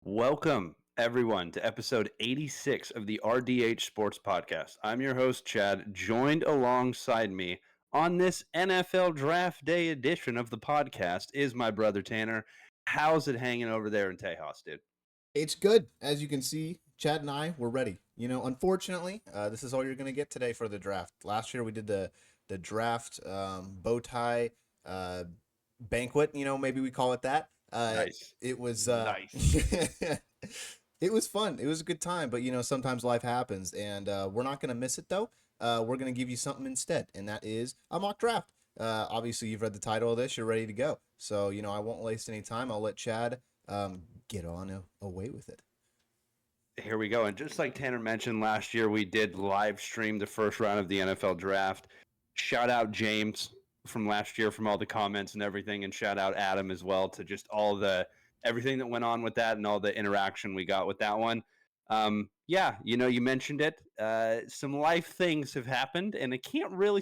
Welcome, everyone, to episode 86 of the RDH Sports Podcast. I'm your host, Chad. Joined alongside me on this NFL Draft Day edition of the podcast is my brother, Tanner. How's it hanging over there in Tejas, dude? It's good. As you can see, Chad and I were ready. Unfortunately, this is all you're going to get today for the draft. Last year we did the draft bow tie uh, banquet. Maybe we call it that. Nice. It was Nice. it was fun. It was a good time, but sometimes life happens, and we're not going to miss it though. We're going to give you something instead, and that is a mock draft. Obviously, you've read the title of this. You're ready to go. So I won't waste any time. I'll let Chad get on away with it. Here we go. And just like Tanner mentioned, last year we did live stream the first round of the NFL draft. Shout out James from last year from all the comments and everything, and shout out Adam as well to just all the everything that went on with that and all the interaction we got with that one. Yeah, you mentioned it. Some life things have happened, and I can't really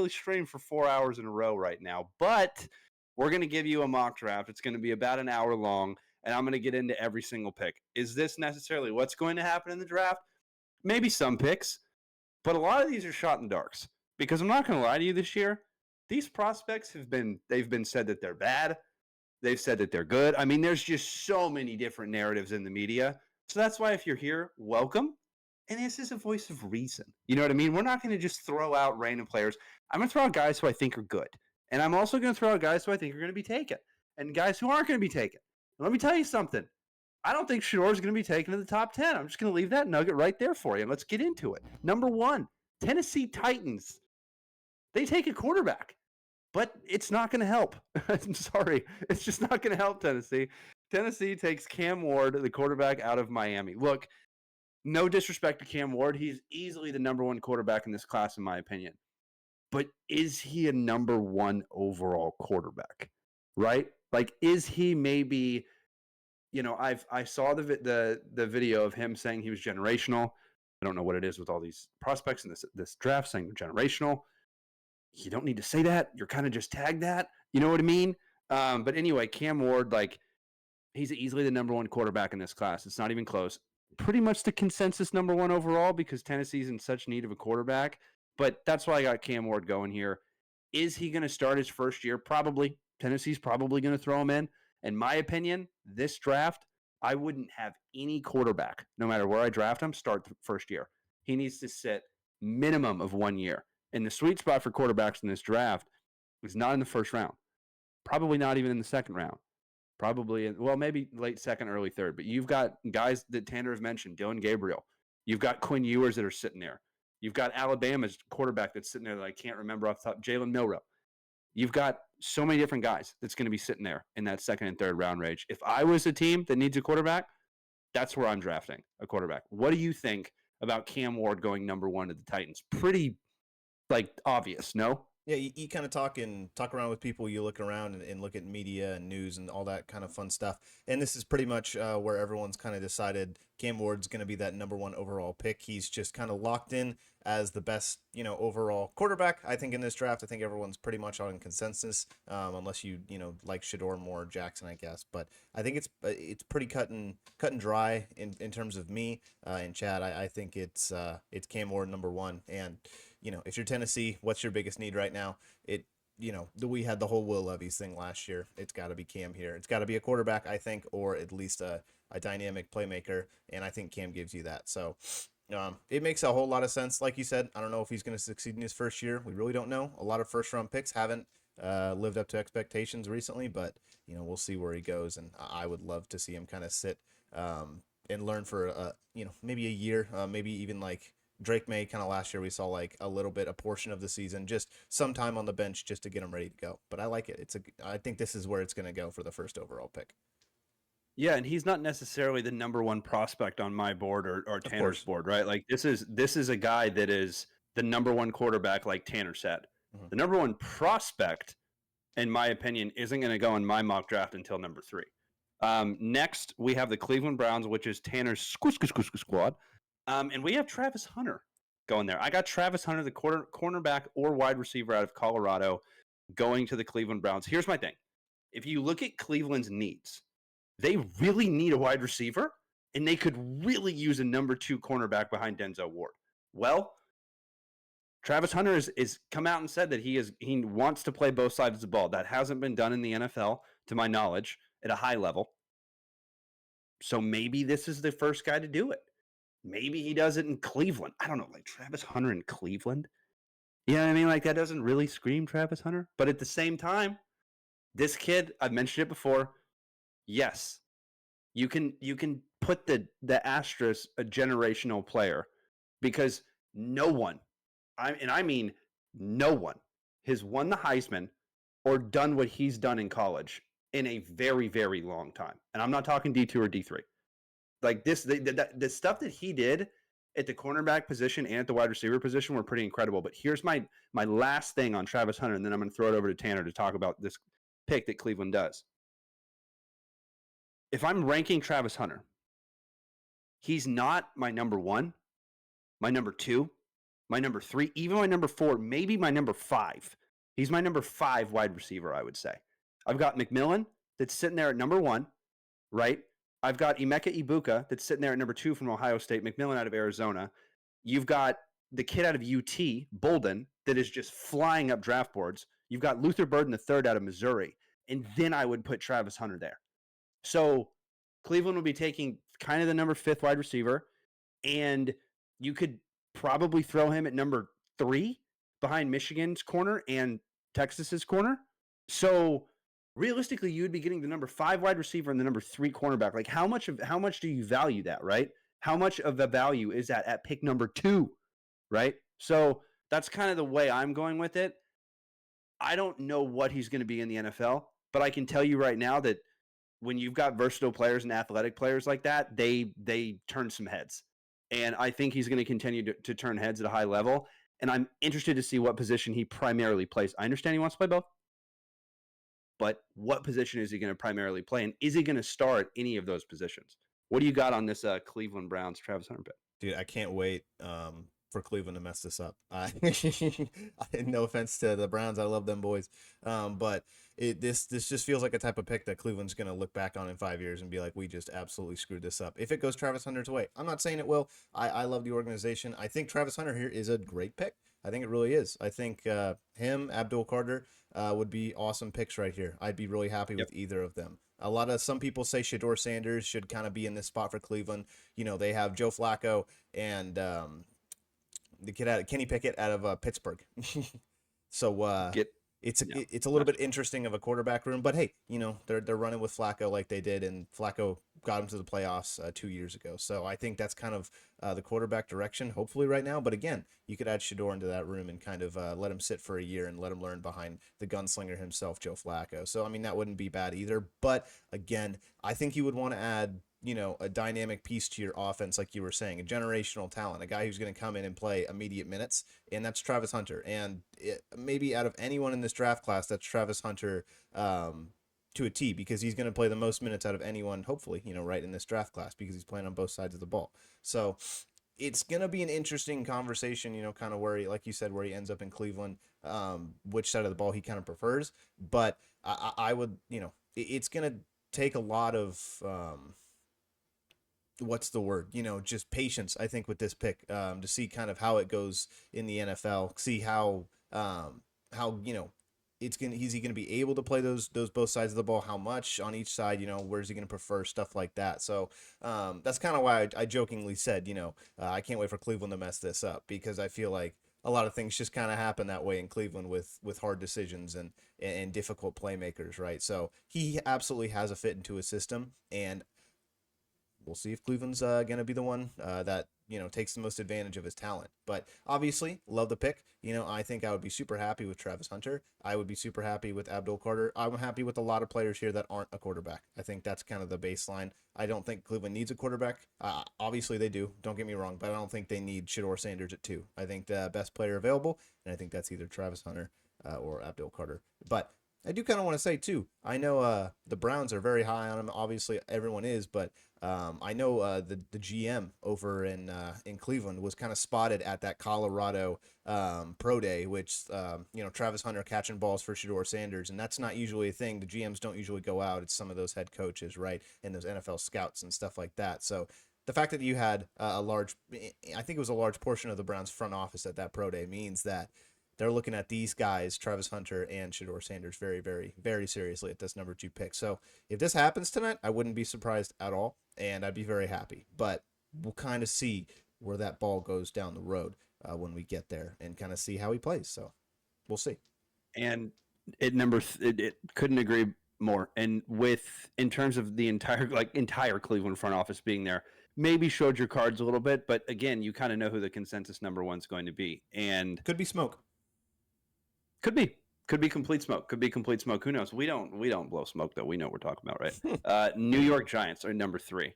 stream for 4 hours in a row right now. But we're going to give you a mock draft. It's going to be about an hour long, and I'm going to get into every single pick. Is this necessarily what's going to happen in the draft? Maybe some picks, but a lot of these are shot in the darks. Because I'm not going to lie to you, this year, these prospects they've been said that they're bad. They've said that they're good. I mean, there's just so many different narratives in the media. So that's why if you're here, welcome. And this is a voice of reason. You know what I mean? We're not going to just throw out random players. I'm going to throw out guys who I think are good. And I'm also going to throw out guys who I think are going to be taken. And guys who aren't going to be taken. And let me tell you something. I don't think Shador is going to be taken in the top 10. I'm just going to leave that nugget right there for you. And let's get into it. Number 1, Tennessee Titans. They take a quarterback. But it's not going to help. I'm sorry. It's just not going to help Tennessee. Tennessee takes Cam Ward, the quarterback, out of Miami. Look, no disrespect to Cam Ward. He's easily the number 1 quarterback in this class, in my opinion. But is he a number 1 overall quarterback? Right? Like, is he maybe, I saw the video of him saying he was generational. I don't know what it is with all these prospects in this draft saying they're generational. You don't need to say that. You're kind of just tag that. You know what I mean? But anyway, Cam Ward, he's easily the number 1 quarterback in this class. It's not even close. Pretty much the consensus number 1 overall because Tennessee's in such need of a quarterback. But that's why I got Cam Ward going here. Is he going to start his first year? Probably. Tennessee's probably going to throw him in. In my opinion, this draft, I wouldn't have any quarterback, no matter where I draft him, start the first year. He needs to sit minimum of 1 year. And the sweet spot for quarterbacks in this draft is not in the first round. Probably not even in the second round. Probably, maybe late second, early third. But you've got guys that Tanner has mentioned, Dylan Gabriel. You've got Quinn Ewers that are sitting there. You've got Alabama's quarterback that's sitting there that I can't remember off the top, Jalen Milroe. You've got so many different guys that's going to be sitting there in that second and third round range. If I was a team that needs a quarterback, that's where I'm drafting a quarterback. What do you think about Cam Ward going number 1 to the Titans? Pretty obvious, no? Yeah, you kind of talk around with people. You look around and look at media and news and all that kind of fun stuff. And this is pretty much where everyone's kind of decided Cam Ward's going to be that number 1 overall pick. He's just kind of locked in as the best, overall quarterback. I think in this draft, I think everyone's pretty much on consensus, unless you like Shador more, Jackson, I guess. But I think it's pretty cut and dry in terms of me and Chad. I think it's Cam Ward number 1. And if you're Tennessee, what's your biggest need right now? We had the whole Will Levis thing last year. It's got to be Cam here. It's got to be a quarterback, I think, or at least a dynamic playmaker, and I think Cam gives you that. So it makes a whole lot of sense. Like you said, I don't know if he's going to succeed in his first year. We really don't know. A lot of first-round picks haven't lived up to expectations recently, but we'll see where he goes, and I would love to see him kind of sit and learn for maybe a year, maybe even like Drake May kind of last year. We saw a portion of the season, just some time on the bench just to get him ready to go. But I like it. I think this is where it's going to go for the first overall pick. Yeah, and he's not necessarily the number 1 prospect on my board or Tanner's board, right? Like this is a guy that is the number 1 quarterback, like Tanner said. Mm-hmm. The number 1 prospect, in my opinion, isn't going to go in my mock draft until number 3. Next, we have the Cleveland Browns, which is Tanner's squad. And we have Travis Hunter going there. I got Travis Hunter, the cornerback or wide receiver out of Colorado, going to the Cleveland Browns. Here's my thing. If you look at Cleveland's needs, they really need a wide receiver, and they could really use a number 2 cornerback behind Denzel Ward. Well, Travis Hunter is come out and said that he wants to play both sides of the ball. That hasn't been done in the NFL, to my knowledge, at a high level. So maybe this is the first guy to do it. Maybe he does it in Cleveland. I don't know, like Travis Hunter in Cleveland. You know what I mean? Like that doesn't really scream Travis Hunter. But at the same time, this kid, I've mentioned it before. Yes, you can put the asterisk a generational player, because no one, I mean no one, has won the Heisman or done what he's done in college in a very, very long time. And I'm not talking D2 or D3. Like this, the stuff that he did at the cornerback position and at the wide receiver position were pretty incredible. But here's my last thing on Travis Hunter, and then I'm going to throw it over to Tanner to talk about this pick that Cleveland does. If I'm ranking Travis Hunter, he's not my number 1, my number 2, my number 3, even my number 4, maybe my number 5. He's my number 5 wide receiver, I would say. I've got McMillan that's sitting there at number 1, right? I've got Emeka Ibuka that's sitting there at number 2 from Ohio State, McMillan out of Arizona. You've got the kid out of UT, Bolden, that is just flying up draft boards. You've got Luther Burden III out of Missouri. And then I would put Travis Hunter there. So Cleveland would be taking kind of the number 5th wide receiver, and you could probably throw him at number 3 behind Michigan's corner and Texas's corner. So realistically, you would be getting the number 5 wide receiver and the number 3 cornerback. Like how much do you value that, right? How much of the value is that at pick number 2, right? So that's kind of the way I'm going with it. I don't know what he's going to be in the NFL, but I can tell you right now that when you've got versatile players and athletic players like that, they turn some heads. And I think he's going to continue to turn heads at a high level. And I'm interested to see what position he primarily plays. I understand he wants to play both, but what position is he going to primarily play? And is he going to start any of those positions? What do you got on this Cleveland Browns Travis Hunter pick? Dude, I can't wait for Cleveland to mess this up. No offense to the Browns, I love them boys, but this just feels like a type of pick that Cleveland's going to look back on in 5 years and be like, we just absolutely screwed this up. If it goes Travis Hunter's way, I'm not saying it will. I love the organization. I think Travis Hunter here is a great pick. I think it really is. I think him, Abdul Carter, would be awesome picks right here. I'd be really happy with either of them. Some people say Shedeur Sanders should kind of be in this spot for Cleveland. You know, they have Joe Flacco and the kid out of Kenny Pickett out of Pittsburgh. So it's a little bit interesting of a quarterback room, but hey, you know, they're running with Flacco like they did, and Flacco got him to the playoffs 2 years ago. So I think that's kind of the quarterback direction, hopefully right now. But again, you could add Shedeur into that room and kind of let him sit for a year and let him learn behind the gunslinger himself, Joe Flacco. So I mean, that wouldn't be bad either. But again, I think you would want to add, you know, a dynamic piece to your offense, like you were saying, a generational talent, a guy who's going to come in and play immediate minutes, and that's Travis Hunter. And maybe out of anyone in this draft class, that's Travis Hunter to a T, because he's going to play the most minutes out of anyone, hopefully, you know, right in this draft class, because he's playing on both sides of the ball. So it's going to be an interesting conversation, you know, kind of where he, like you said, where he ends up in Cleveland, which side of the ball he kind of prefers. But I would, you know, it's going to take a lot of what's the word? You know, just patience, I think, with this pick, to see kind of how it goes in the NFL, see how you know, is he going to be able to play those both sides of the ball? How much on each side? You know, where's he going to prefer, stuff like that. So that's kind of why I jokingly said, you know, I can't wait for Cleveland to mess this up, because I feel like a lot of things just kind of happen that way in Cleveland with hard decisions and difficult playmakers, right? So he absolutely has a fit into his system, and we'll see if Cleveland's going to be the one that, you know, takes the most advantage of his talent. But obviously, love the pick. You know, I think I would be super happy with Travis Hunter. I would be super happy with Abdul Carter. I'm happy with a lot of players here that aren't a quarterback. I think that's kind of the baseline. I don't think Cleveland needs a quarterback. Obviously, they do. Don't get me wrong. But I don't think they need Shedeur Sanders at 2. I think the best player available, and I think that's either Travis Hunter or Abdul Carter. But I do kind of want to say too. I know the Browns are very high on him. Obviously, everyone is, but I know the GM over in Cleveland was kind of spotted at that Colorado pro day, which Travis Hunter catching balls for Shador Sanders, and that's not usually a thing. The GMs don't usually go out. It's some of those head coaches, right, and those NFL scouts and stuff like that. So the fact that you had I think it was a large portion of the Browns front office at that pro day means that they're looking at these guys, Travis Hunter and Shador Sanders, very, very, very seriously at this number 2 pick. So if this happens tonight, I wouldn't be surprised at all, and I'd be very happy. But we'll kind of see where that ball goes down the road when we get there, and kind of see how he plays. So we'll see. And it couldn't agree more. And in terms of the entire Cleveland front office being there, maybe showed your cards a little bit, but again, you kind of know who the consensus number 1 is going to be, and could be smoke. Could be complete smoke. Could be complete smoke. Who knows? We don't blow smoke though. We know what we're talking about, right? New York Giants are number 3.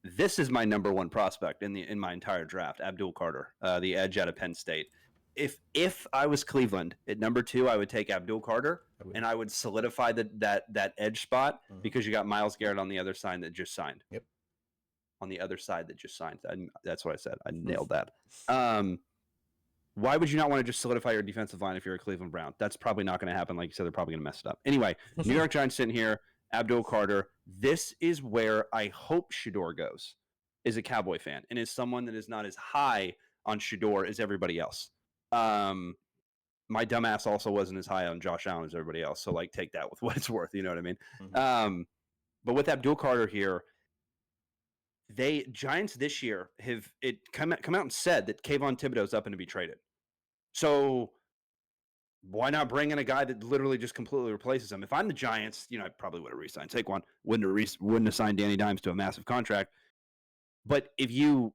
This is my number 1 prospect in my entire draft, Abdul Carter, the edge out of Penn State. If I was Cleveland at number 2, I would take Abdul Carter, and I would solidify that edge spot because you got Myles Garrett on the other side that just signed. Yep. On the other side that just signed. That's what I said. I nailed that. Why would you not want to just solidify your defensive line if you're a Cleveland Brown? That's probably not going to happen. Like you said, they're probably going to mess it up. Anyway, New York Giants sitting here, Abdul Carter. This is where I hope Shador goes, is a Cowboy fan, and is someone that is not as high on Shador as everybody else. My dumbass also wasn't as high on Josh Allen as everybody else, so take that with what it's worth. You know what I mean? Mm-hmm. But with Abdul Carter here, Giants this year have come out and said that Kayvon Thibodeau's up and to be traded. So why not bring in a guy that literally just completely replaces him? If I'm the Giants, I probably would have re-signed Saquon. Wouldn't have signed Danny Dimes to a massive contract. But if you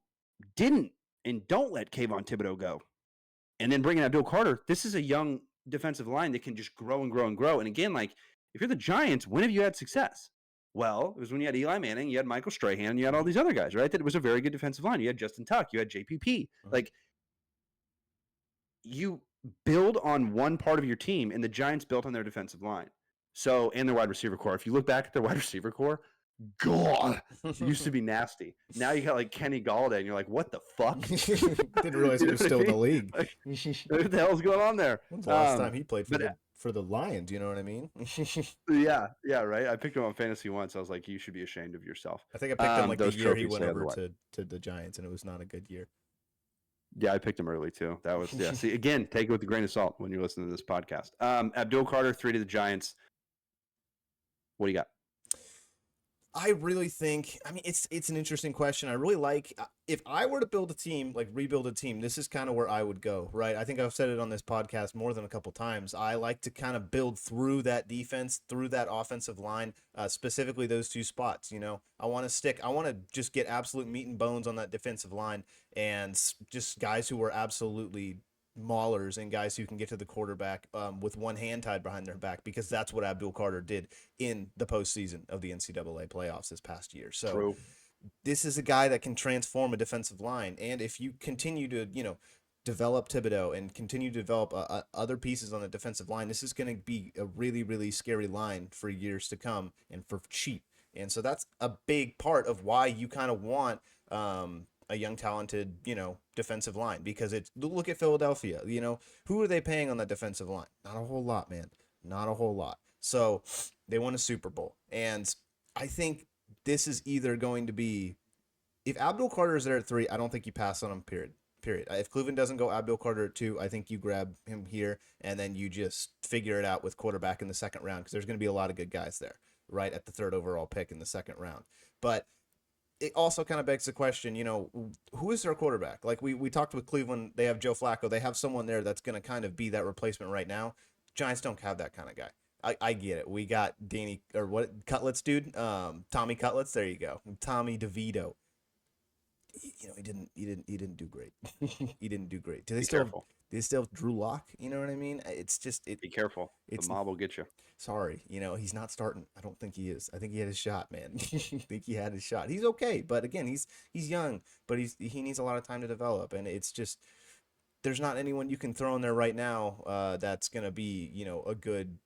didn't and don't let Kayvon Thibodeau go, and then bring in Abdul Carter, this is a young defensive line that can just grow and grow and grow. And again, if you're the Giants, when have you had success? Well, it was when you had Eli Manning, you had Michael Strahan, you had all these other guys, right? That it was a very good defensive line. You had Justin Tuck, you had JPP. You build on one part of your team, and the Giants built on their defensive line. So, and their wide receiver core. If you look back at their wide receiver core, God, it used to be nasty. Now you got Kenny Galladay, and you're like, what the fuck? Didn't realize he was still in the league. What the hell's going on there? When's the last time he played for the Lions? You know what I mean? Yeah, right. I picked him on fantasy once. I was like, you should be ashamed of yourself. I think I picked him the year he went over to the Giants, and it was not a good year. Yeah, I picked him early too. That was See, again, take it with a grain of salt when you're listening to this podcast. Abdul Carter, 3 to the Giants. What do you got? I really think, it's an interesting question. I really like, if I were to build a team, rebuild a team, this is kind of where I would go, right? I think I've said it on this podcast more than a couple times. I like to kind of build through that defense, through that offensive line, specifically those 2 spots. I want to just get absolute meat and bones on that defensive line, and just guys who are absolutely maulers and guys who can get to the quarterback with one hand tied behind their back, because that's what Abdul Carter did in the postseason of the NCAA playoffs this past year. So True. This is a guy that can transform a defensive line. And if you continue to, develop Thibodeau and continue to develop other pieces on the defensive line, this is going to be a really, really scary line for years to come, and for cheap. And so that's a big part of why you kind of want a young, talented, defensive line, because look at Philadelphia, who are they paying on that defensive line? Not a whole lot, man. Not a whole lot. So they won a Super Bowl. And I think this is either going to be, if Abdul Carter is there at 3, I don't think you pass on him, period. If Cleveland doesn't go Abdul Carter at 2, I think you grab him here, and then you just figure it out with quarterback in the second round, because there's going to be a lot of good guys there, right, at the 3rd overall pick in the second round. But it also kind of begs the question, who is their quarterback? We talked with Cleveland, they have Joe Flacco. They have someone there that's going to kind of be that replacement right now. Giants don't have that kind of guy. I get it. We got Cutlets, dude. Tommy Cutlets. There you go. Tommy DeVito. He didn't do great. He didn't do great. Do they still have Drew Lock? You know what I mean? It's just be careful. The mob will get you. Sorry, he's not starting. I don't think he is. I think he had his shot, man. I think he had his shot. He's okay, but again, he's young, but he needs a lot of time to develop, and it's just, there's not anyone you can throw in there right now that's gonna be a good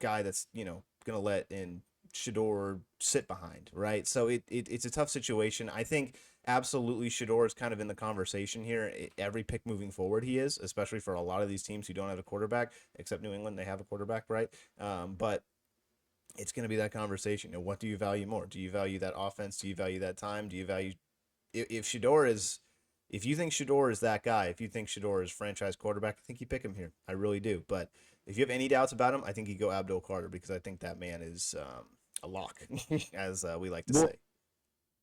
guy that's, going to let in Shador sit behind, right? So it's a tough situation. I think absolutely Shador is kind of in the conversation here. Every pick moving forward, he is, especially for a lot of these teams who don't have a quarterback, except New England, they have a quarterback, right? But it's going to be that conversation. What do you value more? Do you value that offense? Do you value that time? Do you value if Shador is if you think Shador is that guy, if you think Shador is franchise quarterback, I think you pick him here. I really do. But if you have any doubts about him, I think you go Abdul Carter because I think that man is a lock, as we like to Well, say.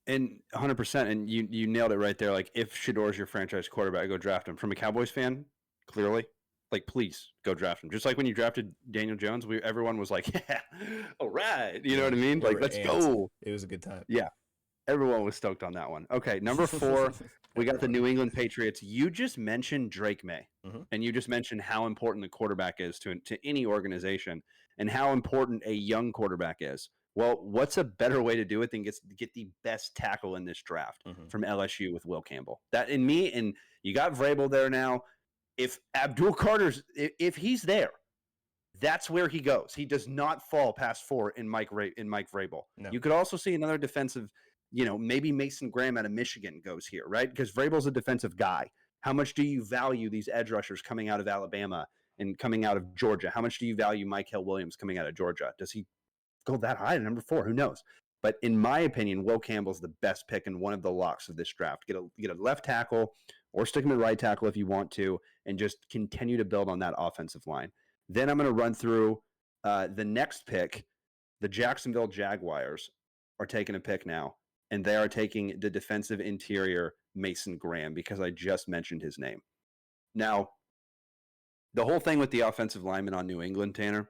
and 100%, and you nailed it right there. Like, if Shador's your franchise quarterback, go draft him. From a Cowboys fan, clearly, like, please go draft him. Just like when you drafted Daniel Jones, everyone was like, yeah, all right. You know what I mean? We Like, were let's amped. go. It was a good time. Yeah, everyone was stoked on that one. Okay, number 4, we got the Everyone. New England Patriots. You just mentioned Drake May, Mhm. and you just mentioned how important the quarterback is to any organization, and how important a young quarterback is. Well, what's a better way to do it than get the best tackle in this draft Mhm. from LSU with Will Campbell? That in me, and you got Vrabel there now. If Abdul Carter's, if he's there, that's where he goes. He does not fall past 4 in Mike Vrabel. No. You could also see another defensive, maybe Mason Graham out of Michigan goes here, right? Because Vrabel's a defensive guy. How much do you value these edge rushers coming out of Alabama and coming out of Georgia? How much do you value Mike Hill Williams coming out of Georgia? Does he go that high to number 4? Who knows? But in my opinion, Will Campbell's the best pick and one of the locks of this draft. Get a left tackle or stick him at right tackle if you want to, and just continue to build on that offensive line. Then I'm going to run through the next pick. The Jacksonville Jaguars are taking a pick now, and they are taking the defensive interior Mason Graham because I just mentioned his name. Now, the whole thing with the offensive lineman on New England, Tanner,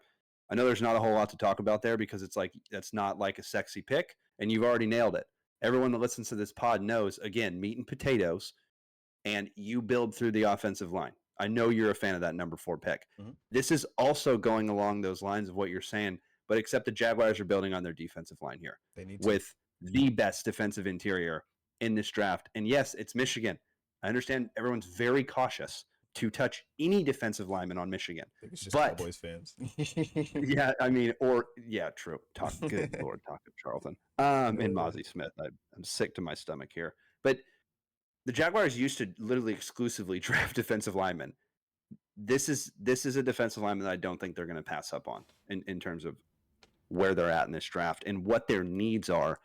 I know there's not a whole lot to talk about there because it's like that's not like a sexy pick, and you've already nailed it. Everyone that listens to this pod knows, again, meat and potatoes, and you build through the offensive line. I know you're a fan of that number 4 pick. Mhm. This is also going along those lines of what you're saying, but except the Jaguars are building on their defensive line here They need to. with the best defensive interior in this draft. And yes, it's Michigan. I understand everyone's very cautious to touch any defensive lineman on Michigan. I think it's just But Cowboys fans. yeah, I mean, true. Good Lord, Tucker Charlton. And Mozzie Smith. I'm sick to my stomach here. But the Jaguars used to literally exclusively draft defensive linemen. This is a defensive lineman that I don't think they're going to pass up on in terms of where they're at in this draft and what their needs are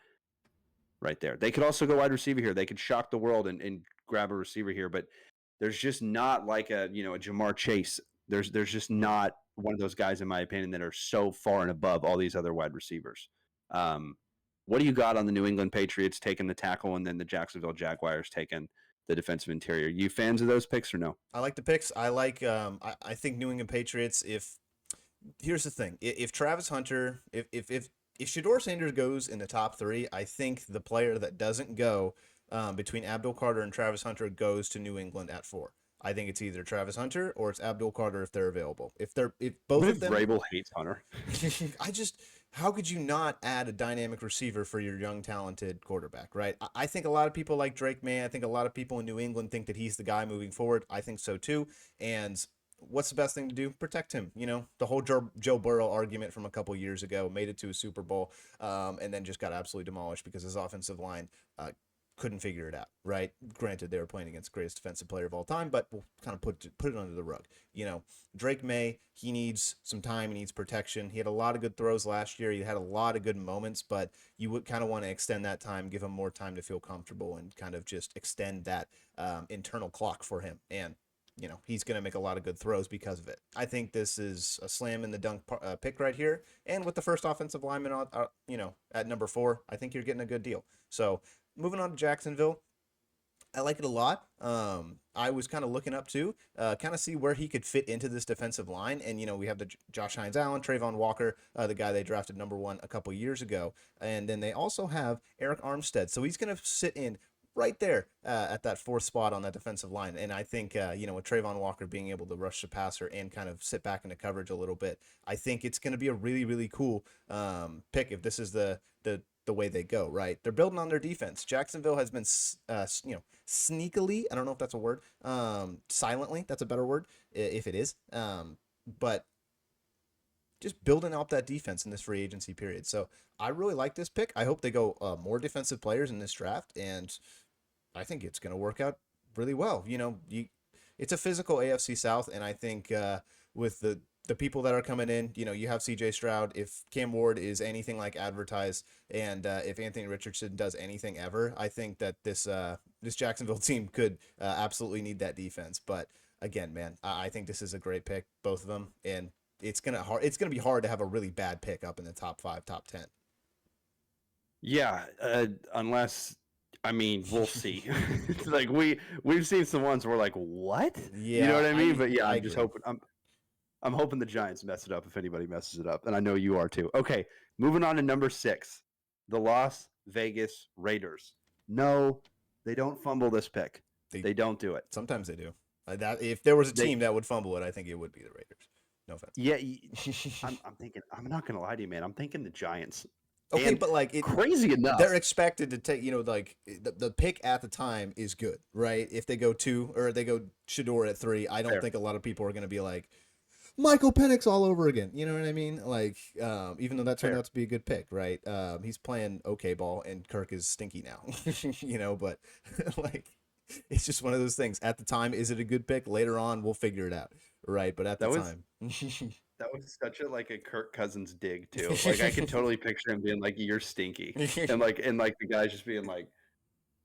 right there. They could also go wide receiver here. They could shock the world and grab a receiver here, but there's just not like a Jamar Chase. There's just not one of those guys, in my opinion, that are so far and above all these other wide receivers. What do you got on the New England Patriots taking the tackle and then the Jacksonville Jaguars taking the defensive interior? You fans of those picks or no? I like the picks. I like. I think New England Patriots. If here's the thing, if Travis Hunter, if Shador Sanders goes in the top 3, I think the player that doesn't go between Abdul Carter and Travis Hunter goes to New England at 4. I think it's either Travis Hunter or it's Abdul Carter if they're available. If both What of if them, Vrabel hates Hunter? how could you not add a dynamic receiver for your young, talented quarterback, right? I think a lot of people like Drake May. I think a lot of people in New England think that he's the guy moving forward. I think so too. And what's the best thing to do? Protect him. The whole Joe Burrow argument from a couple years ago made it to a Super Bowl, and then just got absolutely demolished because his offensive line couldn't figure it out, right? Granted, they were playing against the greatest defensive player of all time, but we'll kind of put it under the rug. Drake May, he needs some time, he needs protection. He had a lot of good throws last year. He had a lot of good moments, but you would kind of want to extend that time, give him more time to feel comfortable, and kind of just extend that internal clock for him. And he's going to make a lot of good throws because of it. I think this is a slam in the dunk pick right here. And with the first offensive lineman, at number 4, I think you're getting a good deal. So moving on to Jacksonville, I like it a lot. I was kind of looking up too, kind of see where he could fit into this defensive line. And, we have the Josh Hines Allen, Trayvon Walker, the guy they drafted number 1 a couple years ago. And then they also have Eric Armstead. So he's going to sit in right there at that 4th spot on that defensive line. And I think, with Trayvon Walker being able to rush the passer and kind of sit back into coverage a little bit, I think it's going to be a really, really cool pick if this is the way they go, right? They're building on their defense. Jacksonville has been, sneakily, I don't know if that's a word, silently, that's a better word, if it is. But just building out that defense in this free agency period. So I really like this pick. I hope they go more defensive players in this draft, and I think it's going to work out really well. It's a physical AFC South, and I think with the people that are coming in, you have C.J. Stroud. If Cam Ward is anything like advertised, and if Anthony Richardson does anything ever, I think that this Jacksonville team could absolutely need that defense. But again, man, I think this is a great pick, both of them, and it's gonna be hard to have a really bad pick up in the top 5, top 10. Yeah, unless I mean, we'll see. Like we've seen some ones where we're like, what? Yeah, You know what I mean? But yeah, I I'm just agree. hoping I'm hoping the Giants mess it up if anybody messes it up, and I know you are too. Okay, moving on to number 6, the Las Vegas Raiders. No, they don't fumble this pick. They They don't do it. Sometimes they do. That if there was a They team that would fumble it, I think it would be the Raiders. No offense. yeah. I'm thinking. I'm not gonna lie to you, man. I'm thinking the Giants. Okay, And but like crazy they're enough, expected to take, like the pick at the time is good, right? If they go 2 or they go Shador at 3, I don't fair. think a lot of people are going to be like Michael Penix all over again. You know what I mean? Like, even though that turned Fair. out to be a good pick, right? He's playing okay ball, and Kirk is stinky now. But like, it's just one of those things. At the time, is it a good pick? Later on, we'll figure it out, right? But at the That was time, that was such a like a Kirk Cousins dig too. Like I could totally picture him being like, "You're stinky," and the guys just being like,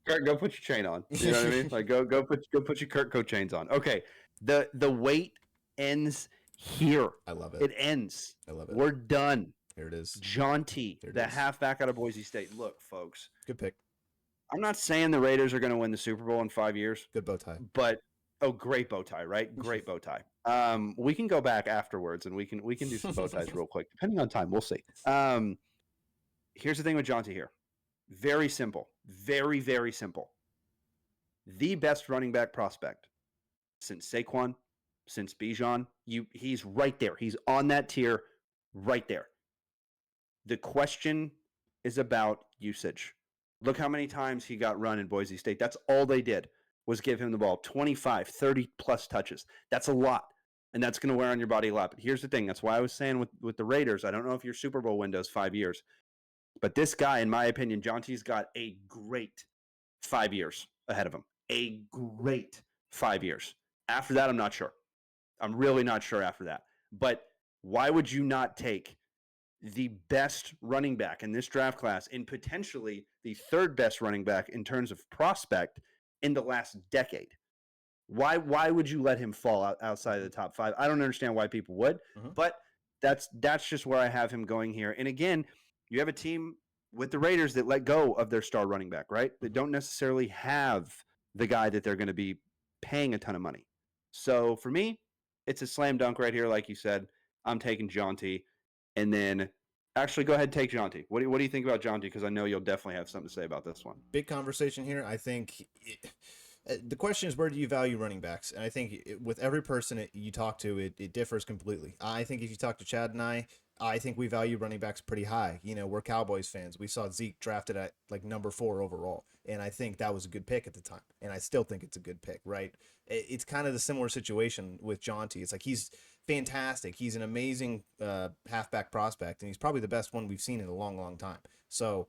"Kirk, go put your chain on." You know what I mean? Like go put your Kirk coat chains on. Okay, the wait ends here. I love it. It ends. I love it. We're done. Here it is. Jaunty, There it the is. halfback out of Boise State. Look, folks, Good pick. I'm not saying the Raiders are going to win the Super Bowl in 5 years, Good bow tie. but oh, great bow tie, right? Great bow tie. We can go back afterwards and we can do some bow ties real quick, depending on time. We'll see. Here's the thing with Jaunty here. Very simple. Very, very simple. The best running back prospect since Saquon, since Bijan. He's right there. He's on that tier right there. The question is about usage. Look how many times he got run in Boise State. That's all they did was give him the ball 25, 30 plus touches. That's a lot. And that's going to wear on your body a lot. But here's the thing. That's why I was saying with the Raiders, I don't know if your Super Bowl window's 5 years. But this guy, in my opinion, Jaunty's got a great 5 years ahead of him. A great 5 years. After that, I'm not sure. I'm really not sure after that. But why would you not take the best running back in this draft class and potentially the third best running back in terms of prospect in the last decade? Why would you let him fall outside of the top 5? I don't understand why people would, but that's just where I have him going here. And again, you have a team with the Raiders that let go of their star running back, right? That don't necessarily have the guy that they're going to be paying a ton of money. So for me, it's a slam dunk right here. Like you said, I'm taking Jaunty. And then actually go ahead and take Jaunty. What do you think about Jaunty? Because I know you'll definitely have something to say about this one. Big conversation here. I think the question is, where do you value running backs? And I think with every person you talk to, it differs completely. I think if you talk to Chad and I think we value running backs pretty high. We're Cowboys fans. We saw Zeke drafted at like number 4 overall, and I think that was a good pick at the time. And I still think it's a good pick, right? It's kind of the similar situation with Jaunty. It's like he's fantastic. He's an amazing halfback prospect, and he's probably the best one we've seen in a long, long time. So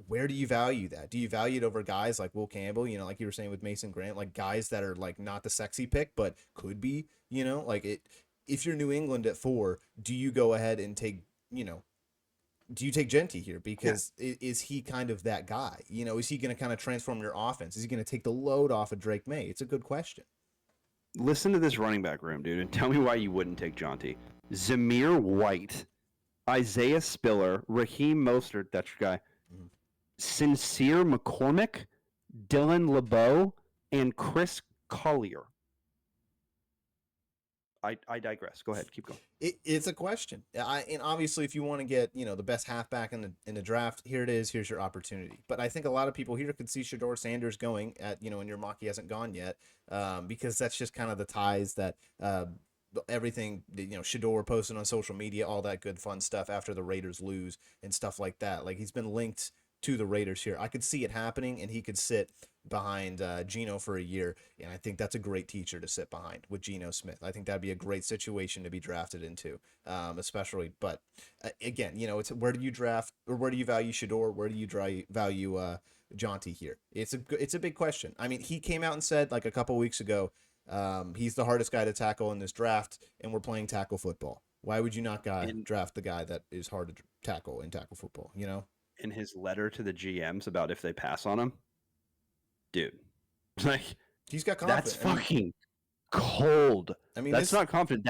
where do you value that? Do you value it over guys like Will Campbell, like you were saying with Mason Grant, like guys that are like not the sexy pick, but could be, like it, if you're New England at 4, do you go ahead and take, do you take Genty here? Because is he kind of that guy? Is he going to kind of transform your offense? Is he going to take the load off of Drake May? It's a good question. Listen to this running back room, dude, and tell me why you wouldn't take Jaunty. Zamir White, Isaiah Spiller, Raheem Mostert, that's your guy, Sincere McCormick, Dylan LeBeau, and Chris Collier. I digress. Go ahead, keep going. It's a question. And obviously, if you want to get the best halfback in the draft, here it is. Here's your opportunity. But I think a lot of people here could see Shador Sanders going at and your mock he hasn't gone yet, because that's just kind of the ties that everything Shador posted on social media, all that good fun stuff after the Raiders lose and stuff like that. Like he's been linked to the Raiders here. I could see it happening, and he could sit behind Geno for a year, and I think that's a great teacher to sit behind with Geno Smith. I think that'd be a great situation to be drafted into, especially. But again, it's where do you draft, or where do you value Shador? Where do you value Jonty here? It's a big question. I mean, he came out and said like a couple weeks ago, he's the hardest guy to tackle in this draft, and we're playing tackle football. Why would you not draft the guy that is hard to tackle in tackle football? In his letter to the GMs about if they pass on him, dude, like he's got confidence. That's fucking cold. I mean, that's not confident.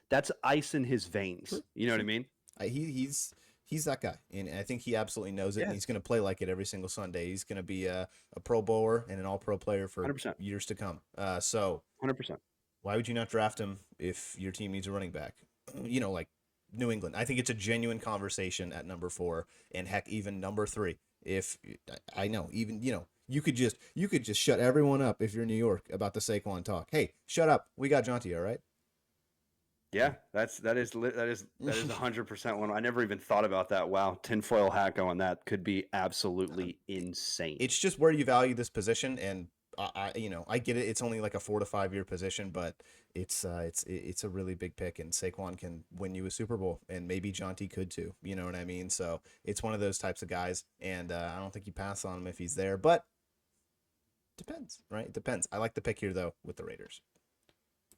That's ice in his veins. True. You know what I mean? He's that guy, and I think he absolutely knows it. Yeah. And he's going to play like it every single Sunday. He's going to be a Pro Bowler and an All-Pro player for 100%. Years to come. So 100%. Why would you not draft him if your team needs a running back? Like New England. I think it's a genuine conversation at number 4, and heck, even number 3. If I know, even you could just shut everyone up if you're New York about the Saquon talk. Hey, shut up. We got Jonty, all right? Yeah, that is 100% one. I never even thought about that. Wow, tinfoil hat going. That could be absolutely insane. It's just where you value this position, and I get it. It's only like a 4 to 5 year position, but it's a really big pick, and Saquon can win you a Super Bowl, and maybe Jonty could too. You know what I mean? So it's one of those types of guys, and I don't think you pass on him if he's there, but depends, right? It depends. I like the pick here though with the Raiders.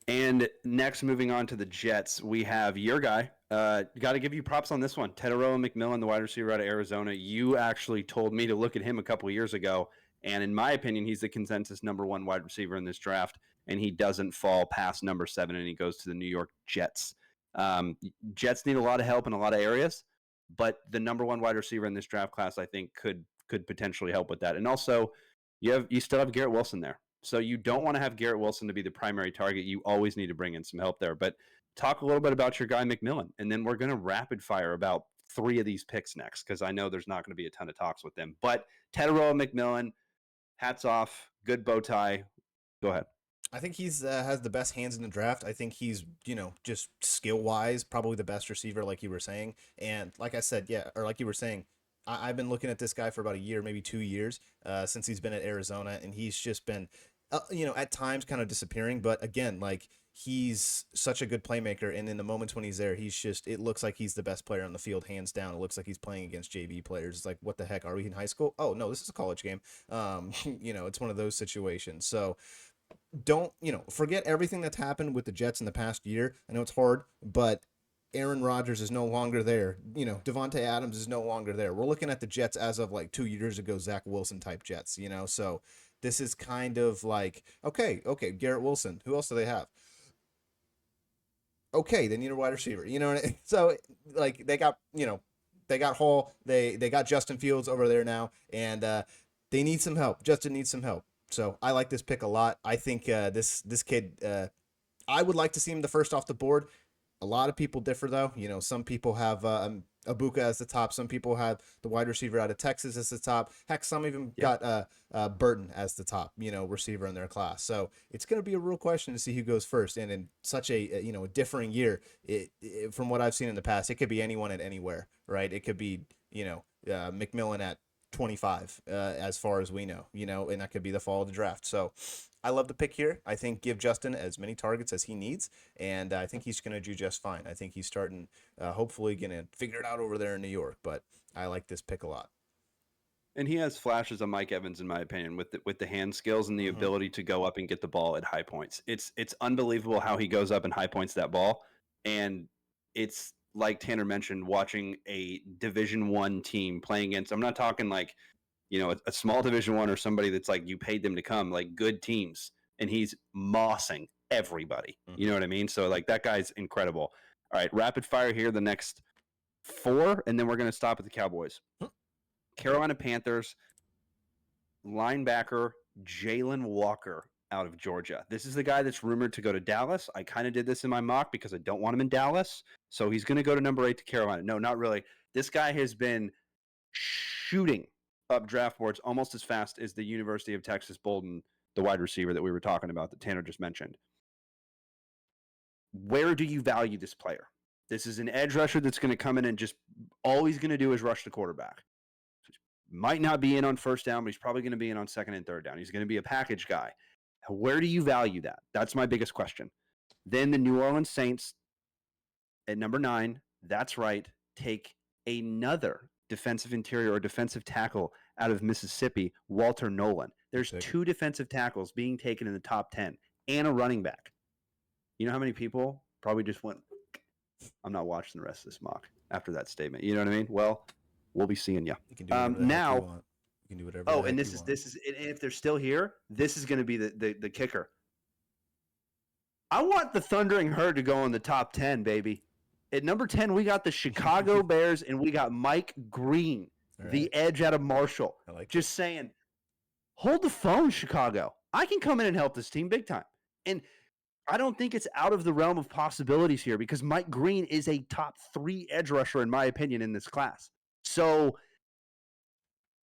And next, moving on to the Jets, we have your guy. Got to give you props on this one. Tetairoa McMillan, the wide receiver out of Arizona. You actually told me to look at him a couple of years ago. And in my opinion, he's the consensus number 1 wide receiver in this draft. And he doesn't fall past number 7, and he goes to the New York Jets. Jets need a lot of help in a lot of areas. But the number 1 wide receiver in this draft class, I think, could potentially help with that. And also, you still have Garrett Wilson there. So you don't want to have Garrett Wilson to be the primary target. You always need to bring in some help there. But talk a little bit about your guy, McMillan, and then we're going to rapid fire about 3 of these picks next, because I know there's not going to be a ton of talks with them. But Tetairoa McMillan, hats off, good bow tie. Go ahead. I think he's has the best hands in the draft. I think he's, just skill-wise, probably the best receiver, like you were saying. And like I said, like you were saying, I've been looking at this guy for about a year, maybe 2 years, since he's been at Arizona, and he's just been at times kind of disappearing, but again, like he's such a good playmaker, and in the moments when he's there, it looks like he's the best player on the field, hands down. It looks like he's playing against JV players. It's like, what the heck, are we in high school? Oh no, this is a college game. It's one of those situations. So don't, forget everything that's happened with the Jets in the past year. I know it's hard, but Aaron Rodgers is no longer there. Devontae Adams is no longer there. We're looking at the Jets as of like 2 years ago, Zach Wilson type Jets, so this is kind of like, okay, Garrett Wilson. Who else do they have? Okay, they need a wide receiver. So like they got Hall, they got Justin Fields over there now, and they need some help. Justin needs some help. So I like this pick a lot. I think this kid, I would like to see him the first off the board. A lot of people differ though. Some people have Abuka as the top. Some people have the wide receiver out of Texas as the top. Heck, some even got Burton as the top, receiver in their class. So it's going to be a real question to see who goes first. And in such a differing year, from what I've seen in the past, it could be anyone at anywhere, right? It could be McMillan at 25, as far as we know, and that could be the fall of the draft. So I love the pick here. I think give Justin as many targets as he needs, and I think he's going to do just fine. I think he's starting, hopefully going to figure it out over there in New York, but I like this pick a lot. And he has flashes of Mike Evans, in my opinion, with the hand skills and the ability to go up and get the ball at high points. It's unbelievable how he goes up and high points that ball, and it's like Tanner mentioned, watching a Division I team playing against. I'm not talking like a small Division I or somebody that's like you paid them to come, like good teams, and he's mossing everybody. You know what I mean? So like that guy's incredible. All right, rapid fire here, the next 4, and then we're going to stop at the Cowboys. Carolina Panthers linebacker Jalen Walker out of Georgia. This is the guy that's rumored to go to Dallas. I kind of did this in my mock because I don't want him in Dallas. So he's going to go to number 8 to Carolina. No, not really. This guy has been shooting up draft boards almost as fast as the University of Texas Bolden, the wide receiver that we were talking about that Tanner just mentioned. Where do you value this player? This is an edge rusher that's going to come in and just all he's going to do is rush the quarterback. Might not be in on first down, but he's probably going to be in on second and third down. He's going to be a package guy. Where do you value that? That's my biggest question. Then the New Orleans Saints at number 9. That's right. Take another defensive interior or defensive tackle out of Mississippi, Walter Nolan. There's 2 defensive tackles being taken in the top 10 and a running back. You know how many people probably just went, I'm not watching the rest of this mock after that statement. You know what I mean? Well, we'll be seeing you. You can do whatever now. you want. You can do whatever. Oh, and this is and if they're still here, this is going to be the kicker. I want the Thundering Herd to go in the top 10, baby. At number 10, we got the Chicago Bears, and we got Mike Green, the edge out of Marshall. I like just saying, hold the phone, Chicago. I can come in and help this team big time. And I don't think it's out of the realm of possibilities here because Mike Green is a top 3 edge rusher, in my opinion, in this class. So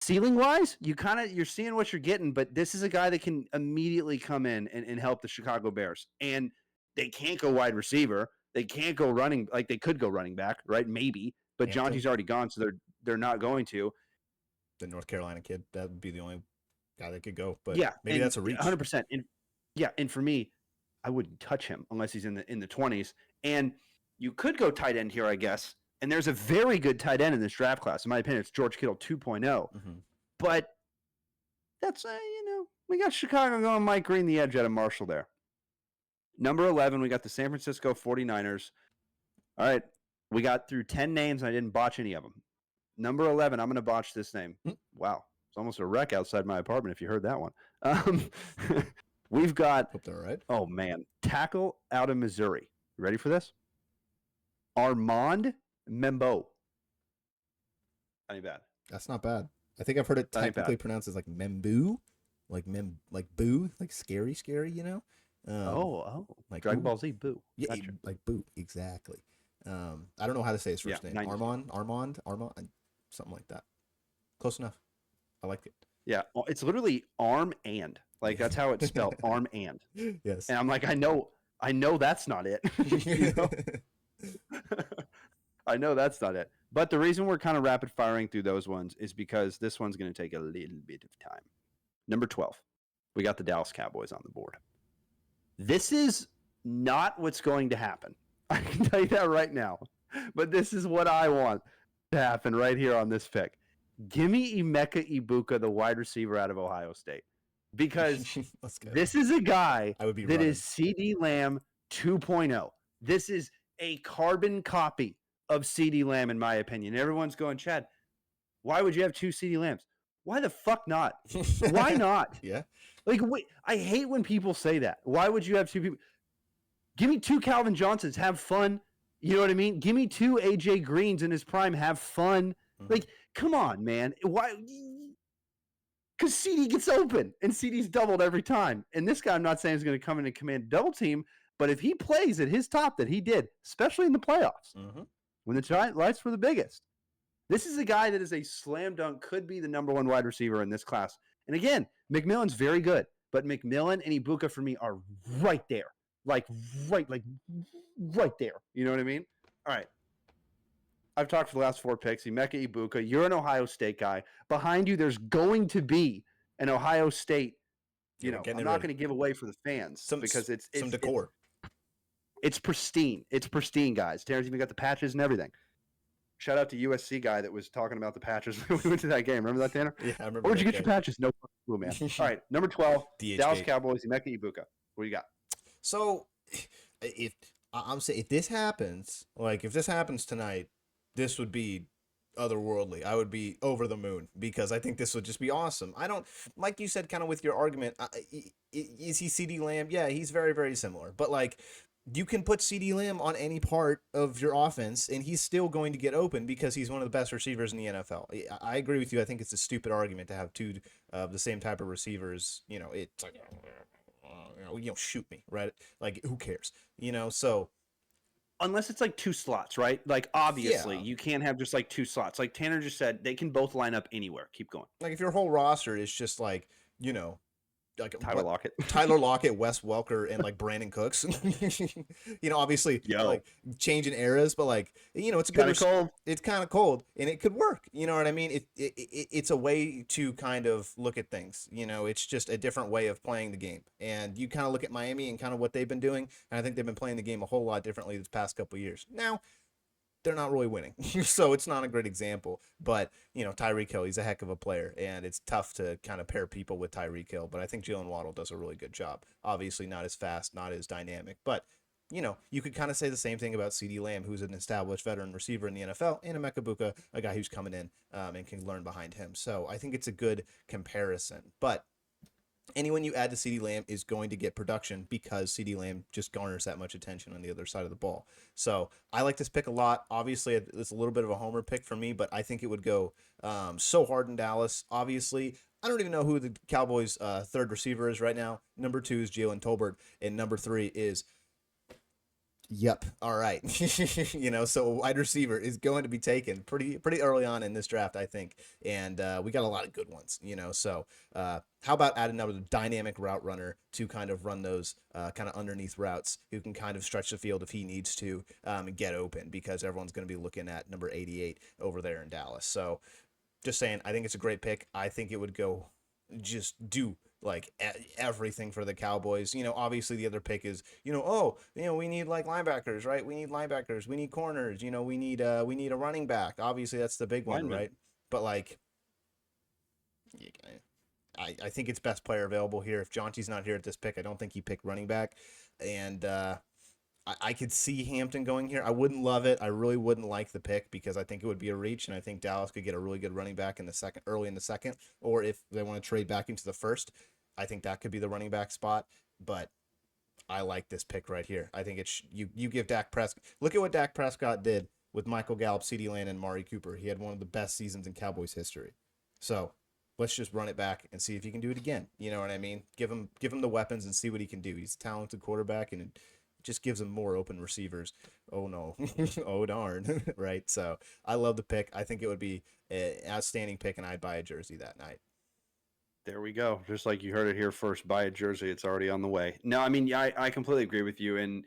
ceiling-wise, you're seeing what you're getting, but this is a guy that can immediately come in and help the Chicago Bears. And they can't go wide receiver. They can't go running, like they could go running back, right? Maybe, but Jonty's already gone, so they're not going to. The North Carolina kid, that would be the only guy that could go. But yeah, maybe that's a reach. 100%. And for me, I wouldn't touch him unless he's in the 20s. And you could go tight end here, I guess. And there's a very good tight end in this draft class. In my opinion, it's George Kittle 2.0. Mm-hmm. But that's, we got Chicago going Mike Green, the edge out of Marshall there. Number 11, we got the San Francisco 49ers. All right, we got through 10 names, and I didn't botch any of them. Number 11, I'm going to botch this name. Wow, it's almost a wreck outside my apartment if you heard that one. We've got, hope they're right. Oh, man, tackle out of Missouri. You ready for this? Armand Membo. Not bad. That's not bad. I think I've heard it technically pronounced as like Membu, like boo, like scary, you know? Like Dragon Ball Z, boo. Yeah, gotcha. like boo, exactly. I don't know how to say his first name. Armand, something like that. Close enough. I like it. Yeah, it's literally arm and. Like, that's how it's spelled, arm and. Yes. And I'm like, I know that's not it. You know? I know that's not it. But the reason we're kind of rapid firing through those ones is because this one's going to take a little bit of time. Number 12, we got the Dallas Cowboys on the board. This is not what's going to happen. I can tell you that right now. But this is what I want to happen right here on this pick. Give me Emeka Ibuka, the wide receiver out of Ohio State. Because this is a guy that is CeeDee Lamb 2.0. This is a carbon copy of CeeDee Lamb, in my opinion. Everyone's going, Chad, why would you have 2 CeeDee Lambs? Why the fuck not? Why not? Yeah. Like, wait, I hate when people say that. Why would you have 2 people? Give me 2 Calvin Johnsons. Have fun. You know what I mean? Give me 2 AJ Greens in his prime. Have fun. Mm-hmm. Like, come on, man. Why? Because CeeDee gets open, and CeeDee's doubled every time. And this guy, I'm not saying is going to come in and command a double team, but if he plays at his top that he did, especially in the playoffs, when the Giant lights were the biggest, this is a guy that is a slam dunk, could be the number 1 wide receiver in this class. And again, McMillan's very good, but McMillan and Ibuka for me are right there. Like right there. You know what I mean? All right. I've talked for the last 4 picks. Emeka Ibuka, you're an Ohio State guy. Behind you, there's going to be an Ohio State. I'm not going to give away for the fans because it's some decor. It's pristine. It's pristine, guys. Terrence even got the patches and everything. Shout out to USC guy that was talking about the patches when we went to that game. Remember that, Tanner? Yeah, I remember. Where'd you get your patches? No clue, man. All right, number 12, Dallas Cowboys, Emeka Ibuka. What do you got? So, if this happens, like if this happens tonight, this would be otherworldly. I would be over the moon because I think this would just be awesome. I don't, like you said, kind of with your argument, is he CeeDee Lamb? Yeah, he's very, very similar. But like, you can put CeeDee Lamb on any part of your offense, and he's still going to get open because he's one of the best receivers in the NFL. I agree with you. I think it's a stupid argument to have 2 of the same type of receivers. You know, it's like, shoot me, right? Like, who cares? So. Unless it's like 2 slots, right? Like, obviously, you can't have just like 2 slots. Like Tanner just said, they can both line up anywhere. Keep going. Like, if your whole roster is just like, like Tyler what Lockett. Tyler Lockett, Wes Welker, and like Brandon Cooks. Obviously Yo, like changing eras, but like it's a good. kind of cold. It's kind of cold, and it could work. You know what I mean? It's a way to kind of look at things. It's just a different way of playing the game. And you kind of look at Miami and kind of what they've been doing, and I think they've been playing the game a whole lot differently this past couple of years. Now they're not really winning. So it's not a great example. But, Tyreek Hill, he's a heck of a player, and it's tough to kind of pair people with Tyreek Hill. But I think Jalen Waddle does a really good job. Obviously, not as fast, not as dynamic. But, you could kind of say the same thing about CeeDee Lamb, who's an established veteran receiver in the NFL, and Emeka Buka, a guy who's coming in and can learn behind him. So I think it's a good comparison. But anyone you add to CeeDee Lamb is going to get production because CeeDee Lamb just garners that much attention on the other side of the ball. So I like this pick a lot. Obviously, it's a little bit of a homer pick for me, but I think it would go so hard in Dallas. Obviously, I don't even know who the Cowboys' third receiver is right now. Number 2 is Jalen Tolbert, and number 3 is Yep. All right. So a wide receiver is going to be taken pretty early on in this draft, I think, and we got a lot of good ones. So how about add another dynamic route runner to kind of run those kind of underneath routes, who can kind of stretch the field if he needs to and get open, because everyone's going to be looking at number 88 over there in Dallas. So just saying, I think it's a great pick. I think it would go just do like everything for the Cowboys. Obviously the other pick is, we need like linebackers, right? We need linebackers, we need corners, we need a running back. Obviously that's the big one, Lineman. right? But like, I think it's best player available here. If Jonty's not here at this pick, I don't think he picked running back. And I could see Hampton going here. I wouldn't love it. I really wouldn't like the pick, because I think it would be a reach, and I think Dallas could get a really good running back in the second, early in the second, or if they want to trade back into the first, I think that could be the running back spot. But I like this pick right here. I think it's you give Dak Prescott. Look at what Dak Prescott did with Michael Gallup, CeeDee Lamb, and Mari Cooper. He had one of the best seasons in Cowboys history. So let's just run it back and see if he can do it again. You know what I mean? Give him the weapons and see what he can do. He's a talented quarterback, and it just gives him more open receivers. Oh no. Oh darn. Right? So I love the pick. I think it would be an outstanding pick, and I'd buy a jersey that night. There we go. Just like you heard it here first, buy a jersey. It's already on the way. No, I mean, I completely agree with you. And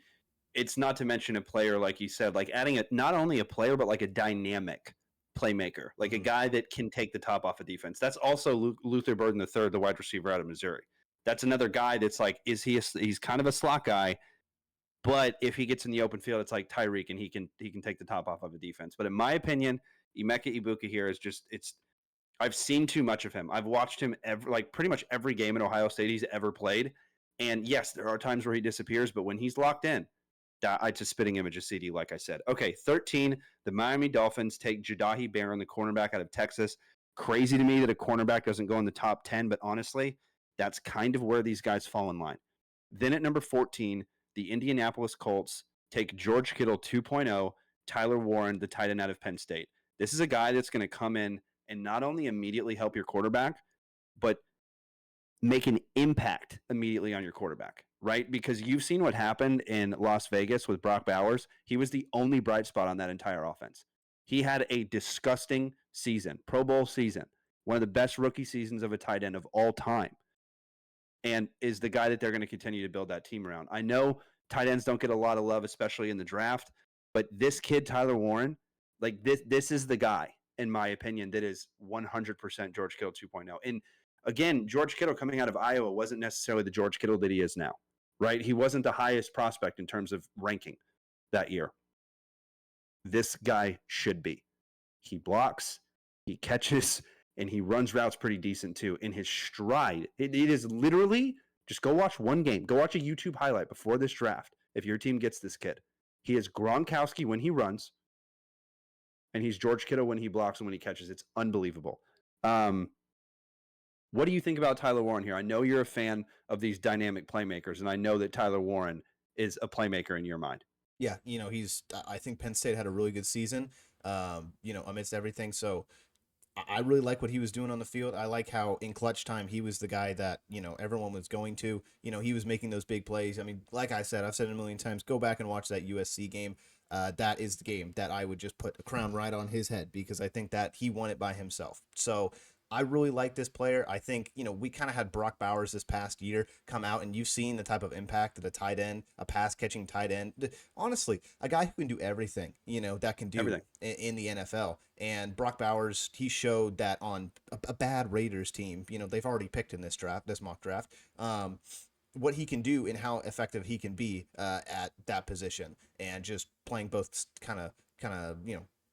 it's not to mention a player, like you said, like adding not only a player, but like a dynamic playmaker, like a guy that can take the top off of defense. That's also Luther Burden III, the wide receiver out of Missouri. That's another guy that's like, he's kind of a slot guy, but if he gets in the open field, it's like Tyreek, and he can take the top off of a defense. But in my opinion, Emeka Ibuka here is just, I've seen too much of him. I've watched him pretty much every game in Ohio State he's ever played. And yes, there are times where he disappears, but when he's locked in, it's a spitting image of CD, like I said. Okay, 13, the Miami Dolphins take Jadahi Barron, the cornerback out of Texas. Crazy to me that a cornerback doesn't go in the top 10, but honestly, that's kind of where these guys fall in line. Then at number 14, the Indianapolis Colts take George Kittle 2.0, Tyler Warren, the tight end out of Penn State. This is a guy that's going to come in and not only immediately help your quarterback, but make an impact immediately on your quarterback, right? Because you've seen what happened in Las Vegas with Brock Bowers. He was the only bright spot on that entire offense. He had a disgusting season, Pro Bowl season, one of the best rookie seasons of a tight end of all time, and is the guy that they're going to continue to build that team around. I know tight ends don't get a lot of love, especially in the draft, but this kid, Tyler Warren, like this is the guy, in my opinion, that is 100% George Kittle 2.0. And again, George Kittle coming out of Iowa wasn't necessarily the George Kittle that he is now, right? He wasn't the highest prospect in terms of ranking that year. This guy should be. He blocks, he catches, and he runs routes pretty decent too. In his stride, it is literally, just go watch one game. Go watch a YouTube highlight before this draft if your team gets this kid. He is Gronkowski when he runs, and he's George Kittle when he blocks and when he catches. It's unbelievable. What do you think about Tyler Warren here? I know you're a fan of these dynamic playmakers, and I know that Tyler Warren is a playmaker in your mind. Yeah, I think Penn State had a really good season, amidst everything. So I really like what he was doing on the field. I like how in clutch time he was the guy that, everyone was going to. He was making those big plays. I mean, like I said, I've said it a million times, go back and watch that USC game. That is the game that I would just put a crown right on his head, because I think that he won it by himself. So I really like this player. I think, we kind of had Brock Bowers this past year come out, and you've seen the type of impact that a tight end, a pass catching tight end, honestly, a guy who can do everything, that can do Everything. in the NFL. And Brock Bowers, he showed that on a bad Raiders team, they've already picked in this mock draft. What he can do and how effective he can be at that position, and just playing both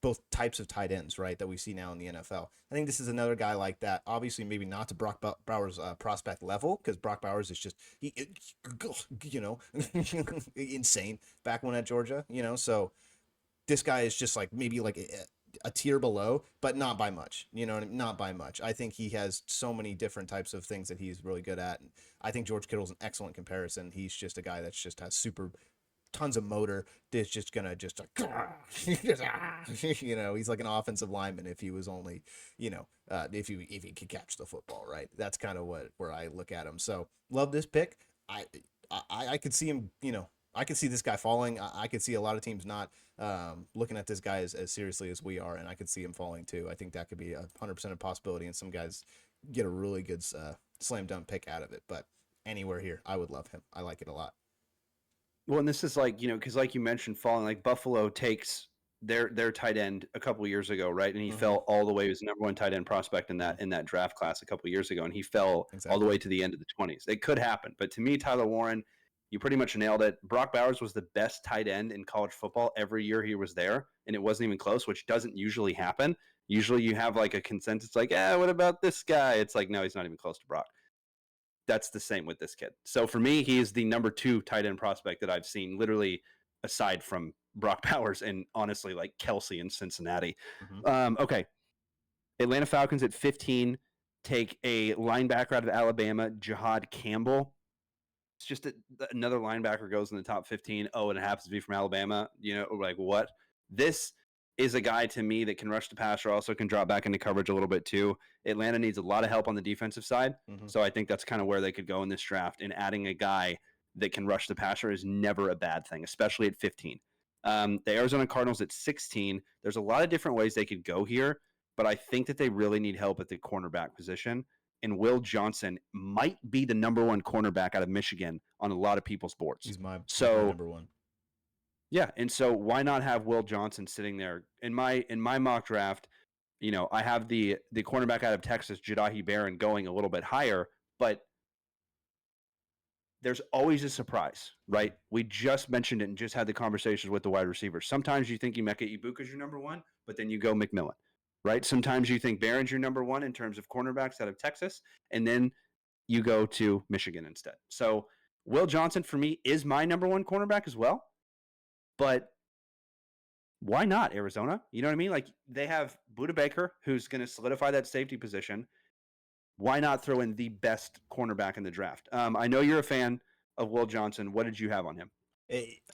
both types of tight ends, right, that we see now in the NFL. I think this is another guy like that. Obviously, maybe not to Brock Bowers' prospect level, because Brock Bowers is just insane back when at Georgia. So this guy is just like maybe like a tier below, but not by much. Not by much. I think he has so many different types of things that he's really good at. And I think George Kittle's an excellent comparison. He's just a guy that's just has super tons of motor. That's just gonna just he's like an offensive lineman if he was only if he could catch the football, right. That's kind of where I look at him. So love this pick. I could see him, I could see this guy falling. I could see a lot of teams not looking at this guy as seriously as we are, and I could see him falling too. I think that could be 100% a possibility, and some guys get a really good slam dunk pick out of it. But anywhere here, I would love him. I like it a lot. Well, and this is like, because like you mentioned, falling, like Buffalo takes their tight end a couple of years ago, right? And he fell all the way. He was the number one tight end prospect in that draft class a couple of years ago, and he fell all the way to the end of the 20s. It could happen, but to me, Tyler Warren, you pretty much nailed it. Brock Bowers was the best tight end in college football every year he was there, and it wasn't even close, which doesn't usually happen. Usually you have like a consensus like, what about this guy? It's like, no, he's not even close to Brock. That's the same with this kid. So for me, he is the number 2 tight end prospect that I've seen, literally aside from Brock Bowers and honestly like Kelsey in Cincinnati. Okay. Atlanta Falcons at 15 take a linebacker out of Alabama, Jihad Campbell. It's just another linebacker goes in the top 15. Oh, and it happens to be from Alabama. Like what? This is a guy to me that can rush the passer, also can drop back into coverage a little bit too. Atlanta needs a lot of help on the defensive side. So I think that's kind of where they could go in this draft, and adding a guy that can rush the passer is never a bad thing, especially at 15. The Arizona Cardinals at 16, there's a lot of different ways they could go here, but I think that they really need help at the cornerback position. And Will Johnson might be the number 1 cornerback out of Michigan on a lot of people's boards. He's my number 1. Yeah, and so why not have Will Johnson sitting there in my mock draft? I have the cornerback out of Texas, Jadahi Barron, going a little bit higher, but there's always a surprise, right? We just mentioned it and just had the conversations with the wide receivers. Sometimes you think Emeka Egbuka is your number 1, but then you go McMillan, right? Sometimes you think Barron's your number 1 in terms of cornerbacks out of Texas, and then you go to Michigan instead. So Will Johnson for me is my number 1 cornerback as well. But why not Arizona? You know what I mean? Like they have Budda Baker, who's going to solidify that safety position. Why not throw in the best cornerback in the draft? I know you're a fan of Will Johnson. What did you have on him?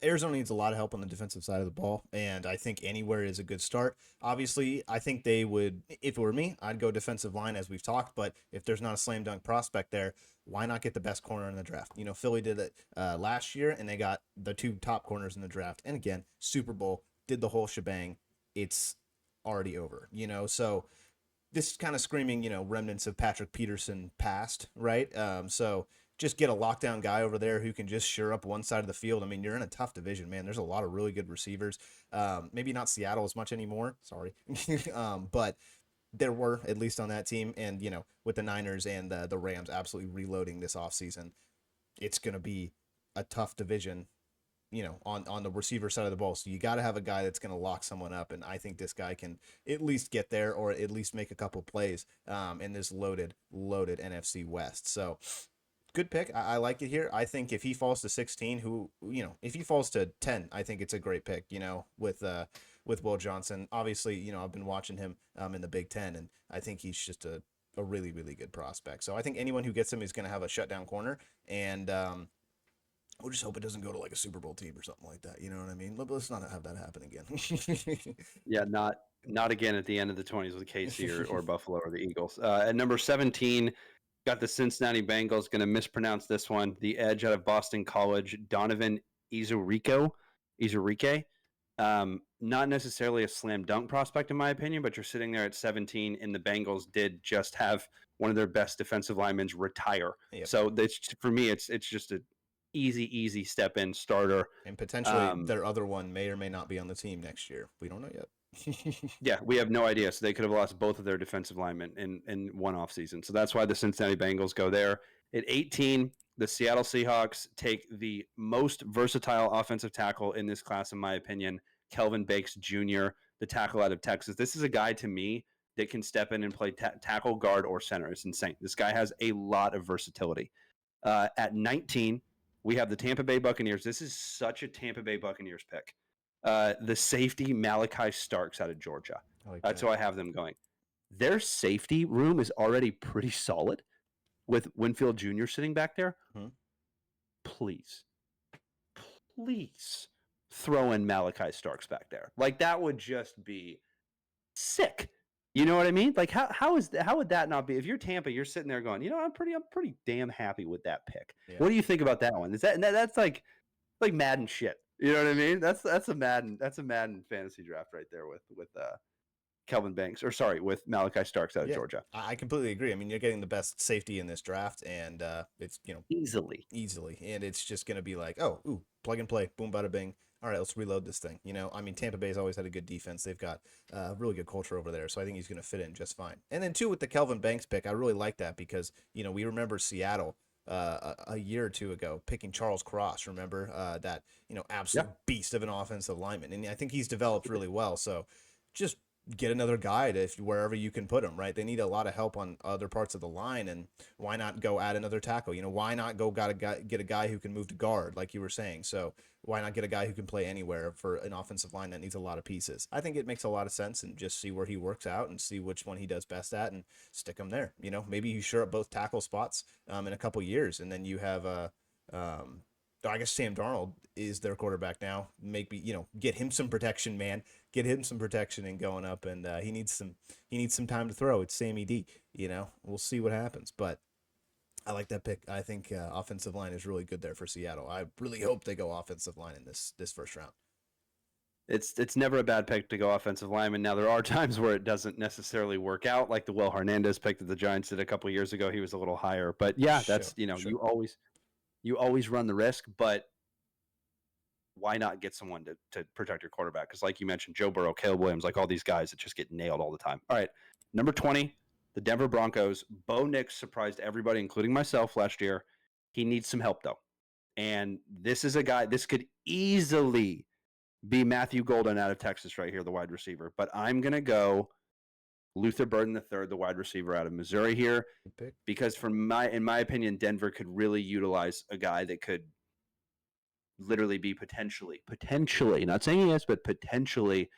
Arizona needs a lot of help on the defensive side of the ball, and I think anywhere is a good start. Obviously, I think they would, if it were me, I'd go defensive line as we've talked, but if there's not a slam dunk prospect there, why not get the best corner in the draft? Philly did it last year, and they got the 2 top corners in the draft. And again, Super Bowl, did the whole shebang. It's already over, so this is kind of screaming, remnants of Patrick Peterson past, right? So just get a lockdown guy over there who can just shore up one side of the field. I mean, you're in a tough division, man. There's a lot of really good receivers. Maybe not Seattle as much anymore. Sorry. But there were, at least on that team. And, with the Niners and the Rams absolutely reloading this offseason, it's going to be a tough division, on the receiver side of the ball. So you got to have a guy that's going to lock someone up. And I think this guy can at least get there, or at least make a couple plays in this loaded NFC West. So good pick. I like it here. I think if he falls to 16, if he falls to 10, I think it's a great pick, with Will Johnson. Obviously, I've been watching him in the Big Ten, and I think he's just a really, really good prospect. So I think anyone who gets him is going to have a shutdown corner, and we'll just hope it doesn't go to like a Super Bowl team or something like that. You know what I mean? Let's not have that happen again. Yeah, not again at the end of the 20s with KC or Buffalo or the Eagles. At number 17, got the Cincinnati Bengals. Going to mispronounce this one. The edge out of Boston College, Donovan Izurike. Not necessarily a slam dunk prospect in my opinion, but you're sitting there at 17, and the Bengals did just have one of their best defensive linemen retire. Yep. So that's, for me, it's just a easy step in starter. And potentially their other one may or may not be on the team next year. We don't know yet. Yeah, we have no idea. So they could have lost both of their defensive linemen in one off season. So that's why the Cincinnati Bengals go there. At 18, the Seattle Seahawks take the most versatile offensive tackle in this class, in my opinion, Kelvin Banks Jr., the tackle out of Texas. This is a guy, to me, that can step in and play tackle, guard, or center. It's insane. This guy has a lot of versatility. At 19, we have the Tampa Bay Buccaneers. This is such a Tampa Bay Buccaneers pick. The safety Malachi Starks out of Georgia. That's who I have them going. Their safety room is already pretty solid with Winfield Jr. sitting back there. Please throw in Malachi Starks back there. Like, that would just be sick. You know what I mean? Like, how would that not be? If you're Tampa, you're sitting there going, I'm pretty damn happy with that pick. Yeah. What do you think about that one? Is that's like Madden shit? You know what I mean? That's a Madden fantasy draft right there with Kelvin Banks, with Malachi Starks out of Georgia. I completely agree. I mean, you're getting the best safety in this draft, and it's easily, and it's just going to be like, plug and play, boom, bada bing. All right, let's reload this thing. I mean, Tampa Bay's always had a good defense. They've got really good culture over there, so I think he's going to fit in just fine. And then too, with the Kelvin Banks pick, I really like that because we remember Seattle a year or two ago picking Charles Cross. Remember that absolute beast of an offensive lineman, and I think he's developed really well. So just get another guy wherever you can put him, right? They need a lot of help on other parts of the line, and why not go add another tackle? Why not get a guy who can move to guard, like you were saying? So why not get a guy who can play anywhere for an offensive line that needs a lot of pieces? I think it makes a lot of sense, and just see where he works out and see which one he does best at and stick him there. Maybe you shore up both tackle spots in a couple years, and then you have I guess Sam Darnold is their quarterback now. Maybe get him some protection, man. Get him some protection and going up, and he needs some time to throw. It's Sammy D. We'll see what happens, but I like that pick. I think offensive line is really good there for Seattle. I really hope they go offensive line in this first round. It's never a bad pick to go offensive lineman. Now, there are times where it doesn't necessarily work out, like the Will Hernandez pick that the Giants did a couple years ago. He was a little higher, but yeah, that's sure. You always run the risk, but why not get someone to protect your quarterback? Because like you mentioned, Joe Burrow, Caleb Williams, like all these guys that just get nailed all the time. All right, number 20, the Denver Broncos. Bo Nix surprised everybody, including myself, last year. He needs some help, though. And this is a guy, this could easily be Matthew Golden out of Texas right here, the wide receiver. But I'm going to go Luther Burden III, the wide receiver out of Missouri here, because in my opinion, Denver could really utilize a guy that could literally be potentially, not saying yes, but potentially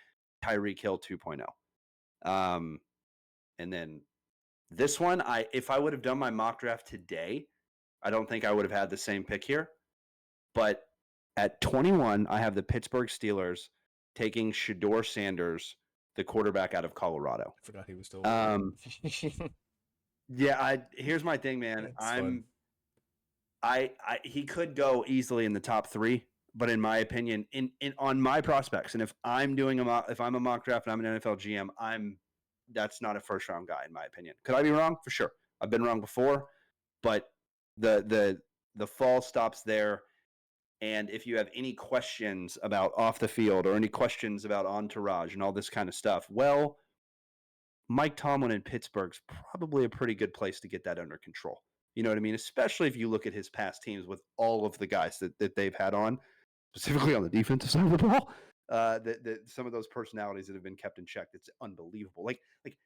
Tyreek Hill 2.0. And then this one, if I would have done my mock draft today, I don't think I would have had the same pick here. But at 21, I have the Pittsburgh Steelers taking Shedeur Sanders, the quarterback out of Colorado. I forgot he was still. Yeah, here's my thing, man. He could go easily in the top 3, but in my opinion, on my prospects, and if I'm doing if I'm a mock draft and I'm an NFL GM, that's not a first round guy in my opinion. Could I be wrong? For sure, I've been wrong before, but the fall stops there. And if you have any questions about off the field or any questions about entourage and all this kind of stuff, well, Mike Tomlin in Pittsburgh's probably a pretty good place to get that under control. You know what I mean? Especially if you look at his past teams with all of the guys that they've had on, specifically on the defensive side of the ball, some of those personalities that have been kept in check. It's unbelievable. Like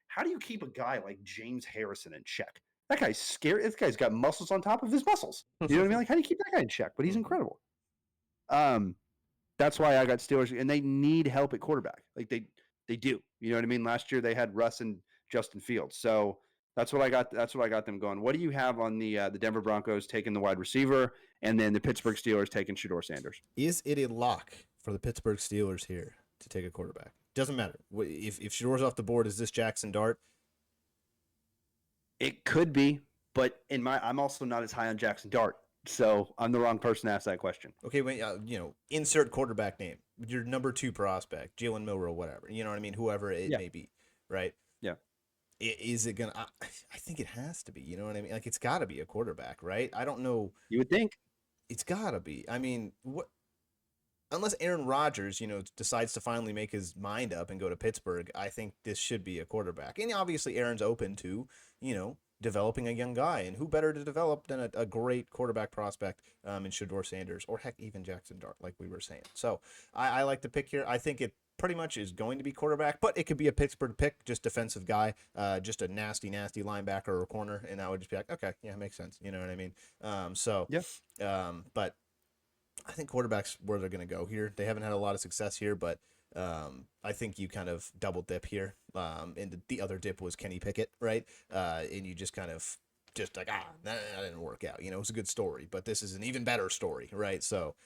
how do you keep a guy like James Harrison in check? That guy's scary. This guy's got muscles on top of his muscles. You know what I mean? Like, how do you keep that guy in check? But he's incredible. That's why I got Steelers, and they need help at quarterback. Like they do. You know what I mean? Last year they had Russ and Justin Fields. So that's what I got. That's what I got them going. What do you have on the Denver Broncos taking the wide receiver, and then the Pittsburgh Steelers taking Shedeur Sanders? Is it a lock for the Pittsburgh Steelers here to take a quarterback? Doesn't matter. If Shedeur's off the board, is this Jackson Dart? It could be, but I'm also not as high on Jackson Dart. So I'm the wrong person to ask that question. Okay, when insert quarterback name, your number 2 prospect, Jalen Milroe, whatever. You know what I mean? Whoever it Yeah. may be, right? Yeah. Is it gonna? I think it has to be. You know what I mean? Like it's got to be a quarterback, right? I don't know. You would think. It's got to be. I mean, what? Unless Aaron Rodgers, decides to finally make his mind up and go to Pittsburgh, I think this should be a quarterback. And obviously, Aaron's open to, developing a young guy. And who better to develop than a great quarterback prospect in Shedeur Sanders or heck, even Jackson Dart, like we were saying. So I like the pick here. I think it pretty much is going to be quarterback, but it could be a Pittsburgh pick, just defensive guy, just a nasty, nasty linebacker or corner. And I would just be like, okay, yeah, makes sense. You know what I mean? But I think quarterback's where they're going to go here. They haven't had a lot of success here, but I think you kind of double dip here. And the other dip was Kenny Pickett, right? And you just kind of just like, that didn't work out. It was a good story, but this is an even better story, right? So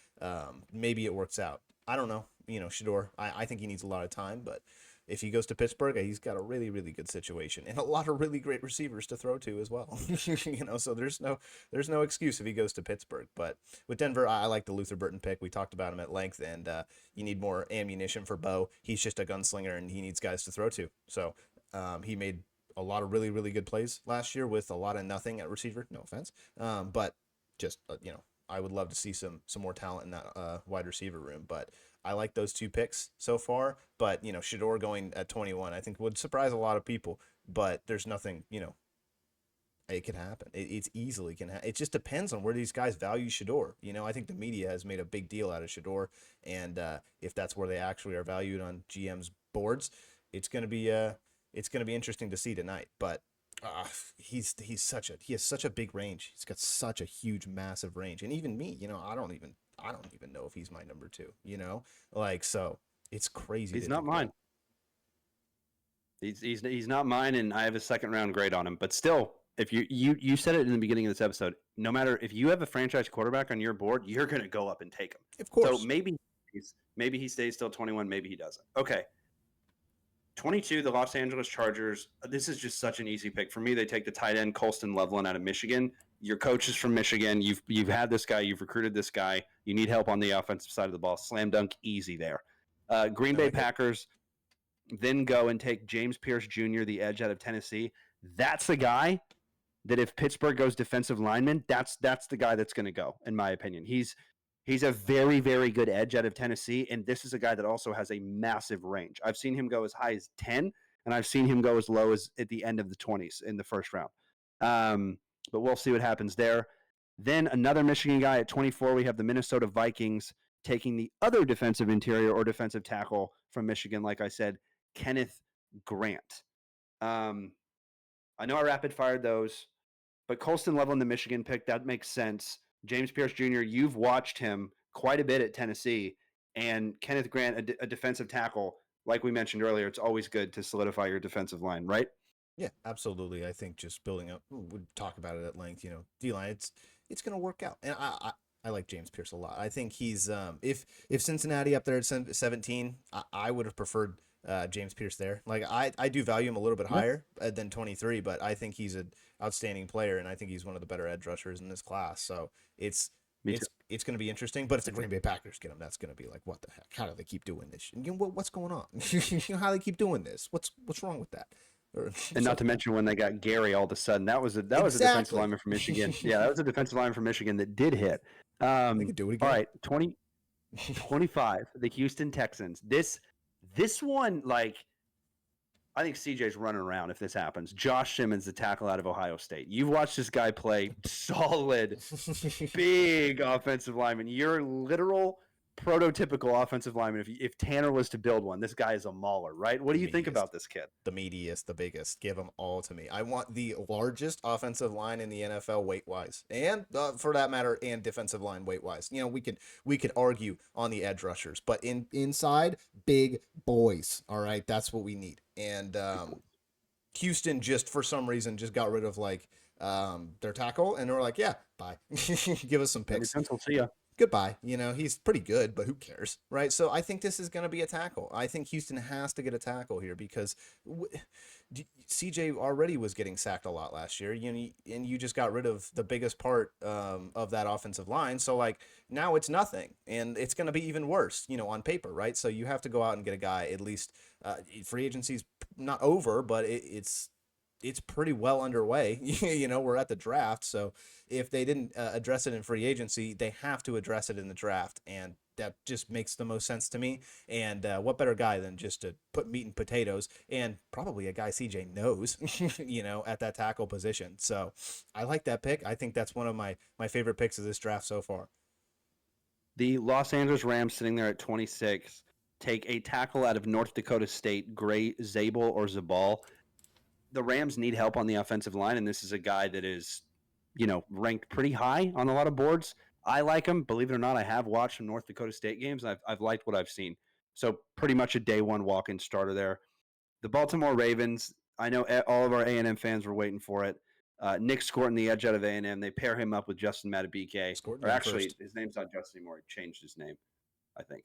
maybe it works out. I don't know. Shedeur, I think he needs a lot of time, but if he goes to Pittsburgh, he's got a really, really good situation and a lot of really great receivers to throw to as well. So there's no excuse if he goes to Pittsburgh. But with Denver, I like the Luther Burton pick. We talked about him at length, and you need more ammunition for Bo. He's just a gunslinger, and he needs guys to throw to. So he made a lot of really, really good plays last year with a lot of nothing at receiver. No offense, but just I would love to see some more talent in that wide receiver room. But I like those 2 picks so far, but Shedeur going at 21, I think would surprise a lot of people. But there's nothing, it can happen. It's easily can happen. It just depends on where these guys value Shedeur. I think the media has made a big deal out of Shedeur, and if that's where they actually are valued on GM's boards, it's gonna be interesting to see tonight. But he has such a big range. He's got such a huge, massive range, and even me, I don't even know if he's my number 2. So it's crazy. He's not mine. He's not mine, and I have a second round grade on him. But still, if you said it in the beginning of this episode, no matter if you have a franchise quarterback on your board, you're going to go up and take him. Of course. So maybe he stays till 21, maybe he doesn't. Okay. 22, the Los Angeles Chargers. This is just such an easy pick for me. They take the tight end Colston Loveland out of Michigan. Your coach is from Michigan. You've had this guy. You've recruited this guy. You need help on the offensive side of the ball. Slam dunk, easy there. Green Bay Packers then go and take James Pierce Jr., the edge out of Tennessee. That's the guy that if Pittsburgh goes defensive lineman, that's the guy that's going to go, in my opinion. He's a very, very good edge out of Tennessee, and this is a guy that also has a massive range. I've seen him go as high as 10, and I've seen him go as low as at the end of the 20s in the first round. But we'll see what happens there. Then another Michigan guy at 24, we have the Minnesota Vikings taking the other defensive interior or defensive tackle from Michigan, like I said, Kenneth Grant. I know I rapid-fired those, but Colston Loveland, the Michigan pick, that makes sense. James Pierce Jr., you've watched him quite a bit at Tennessee, and Kenneth Grant, a defensive tackle, like we mentioned earlier, it's always good to solidify your defensive line, right? Yeah, absolutely. I think just building up, we'll talk about it at length, D-line, it's going to work out. And I like James Pierce a lot. I think he's, if Cincinnati up there at 17, I would have preferred James Pierce there. Like I do value him a little bit higher than 23, but I think he's an outstanding player, and I think he's one of the better edge rushers in this class. So it's going to be interesting. But if the Green Bay Packers get him, that's going to be like, what the heck? How do they keep doing this? What's going on? How do they keep doing this? What's wrong with that? And not to mention when they got Gary all of a sudden, that was a defensive lineman from Michigan. Yeah, that was a defensive lineman from Michigan that did hit. They could do it again. All right, 25, the Houston Texans. This one, like, I think CJ's running around if this happens. Josh Simmons, the tackle out of Ohio State. You've watched this guy play solid, big offensive lineman. You're literal prototypical offensive lineman. If Tanner was to build one, this guy is a mauler, right? What do you think about this kid? The meatiest, the biggest. Give them all to me. I want the largest offensive line in the NFL weight-wise, and for that matter, and defensive line weight-wise. We could argue on the edge rushers, but inside, big boys. All right, that's what we need. And Houston just for some reason just got rid of their tackle, and they're like, yeah, bye. Give us some picks. We'll see ya. goodbye. He's pretty good, but who cares, right? So I think this is going to be a tackle. I think Houston has to get a tackle here because CJ already was getting sacked a lot last year, and you just got rid of the biggest part of that offensive line. So like now it's nothing, and it's going to be even worse, on paper, right? So you have to go out and get a guy at least. Free agency's not over, but it's pretty well underway. We're at the draft, so if they didn't address it in free agency, they have to address it in the draft, and that just makes the most sense to me. And what better guy than just to put meat and potatoes, and probably a guy CJ knows, at that tackle position. So I like that pick. I think that's one of my favorite picks of this draft so far. The Los Angeles Rams sitting there at 26 take a tackle out of North Dakota State, Gray Zabel or Zabal. The Rams need help on the offensive line, and this is a guy that is, ranked pretty high on a lot of boards. I like him. Believe it or not, I have watched some North Dakota State games. I've liked what I've seen. So pretty much a day one walk-in starter there. The Baltimore Ravens, I know all of our A&M fans were waiting for it. Nick Scorton, the edge out of A&M, they pair him up with Justin Matabike. Or actually, first. His name's not Justin anymore. He changed his name, I think.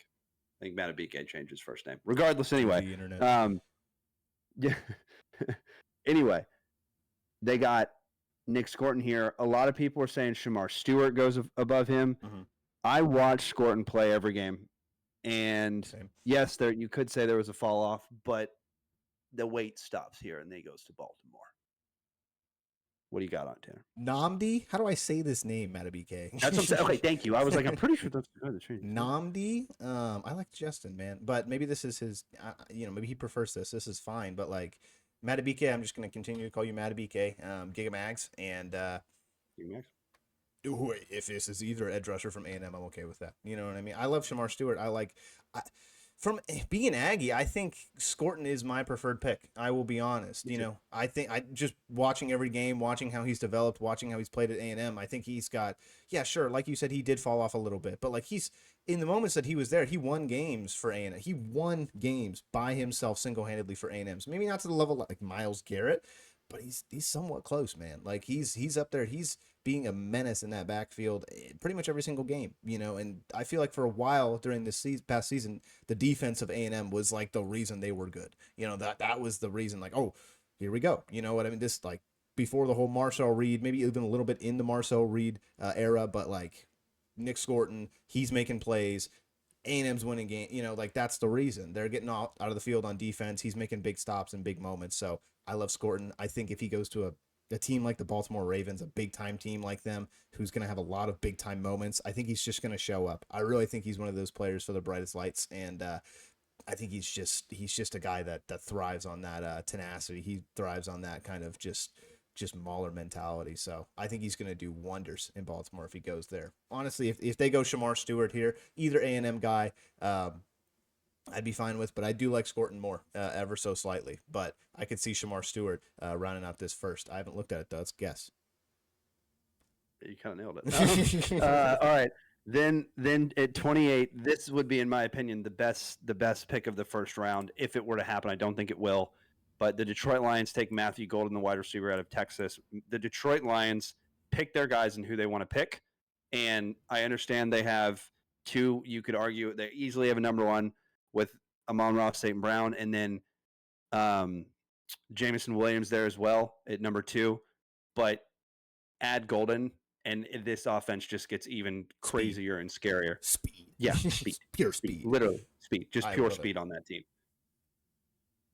I think Matabike changed his first name. Regardless, anyway. The internet. Yeah. Anyway, they got Nick Scorton here. A lot of people are saying Shamar Stewart goes above him. Mm-hmm. I watched Scorton play every game, and yes, you could say there was a fall off, but the weight stops here, and then he goes to Baltimore. What do you got on Tanner? Nnamdi? How do I say this name, Matabike? That's what I'm saying. Okay, thank you. I was like, I'm pretty sure that's Nnamdi. I like Justin, man, but maybe this is his. Maybe he prefers this. This is fine, but like Matabike, I'm just gonna continue to call you Matabike, Gigamags, and Gigamags. If this is either edge rusher from A&M, I'm okay with that. You know what I mean? I love Shamar Stewart. From being an Aggie, I think Scorton is my preferred pick. I will be honest. I think I just watching every game, watching how he's developed, watching how he's played at A&M. I think he's got, yeah, sure, like you said, he did fall off a little bit, but like he's in the moments that he was there, he won games for A&M. He won games by himself, single handedly for A&M. So maybe not to the level like Myles Garrett, but he's somewhat close, man. Like he's up there. He's being a menace in that backfield pretty much every single game, and I feel like for a while during this past season, the defense of A&M was like the reason they were good. That was the reason, like, oh, here we go. You know what I mean? This, like, before the whole Marcel Reed, maybe even a little bit in the Marcel Reed era, but like Nick Scorton, he's making plays. A&M's winning game, like that's the reason they're getting out of the field on defense. He's making big stops and big moments. So I love Scorton. I think if he goes to a team like the Baltimore Ravens, a big time team like them, who's going to have a lot of big time moments, I think he's just going to show up. I really think he's one of those players for the brightest lights. And I think he's just a guy that thrives on that tenacity. He thrives on that kind of just Mauler mentality. So I think he's going to do wonders in Baltimore if he goes there. Honestly, if they go Shamar Stewart here, either A&M guy, I'd be fine with, but I do like Scorton more, ever so slightly. But I could see Shamar Stewart rounding out this first. I haven't looked at it though. Let's guess. You kind of nailed it. All right. Then at 28, this would be, in my opinion, the best pick of the first round if it were to happen. I don't think it will. But the Detroit Lions take Matthew Golden, the wide receiver out of Texas. The Detroit Lions pick their guys and who they want to pick. And I understand they have two. You could argue they easily have a number one with Amon-Ra St. Brown, and then Jameson Williams there as well at number 2. But add Golden, and this offense just gets even crazier and scarier. Speed. Yeah, speed. Pure speed. Literally speed. Just pure speed on that team.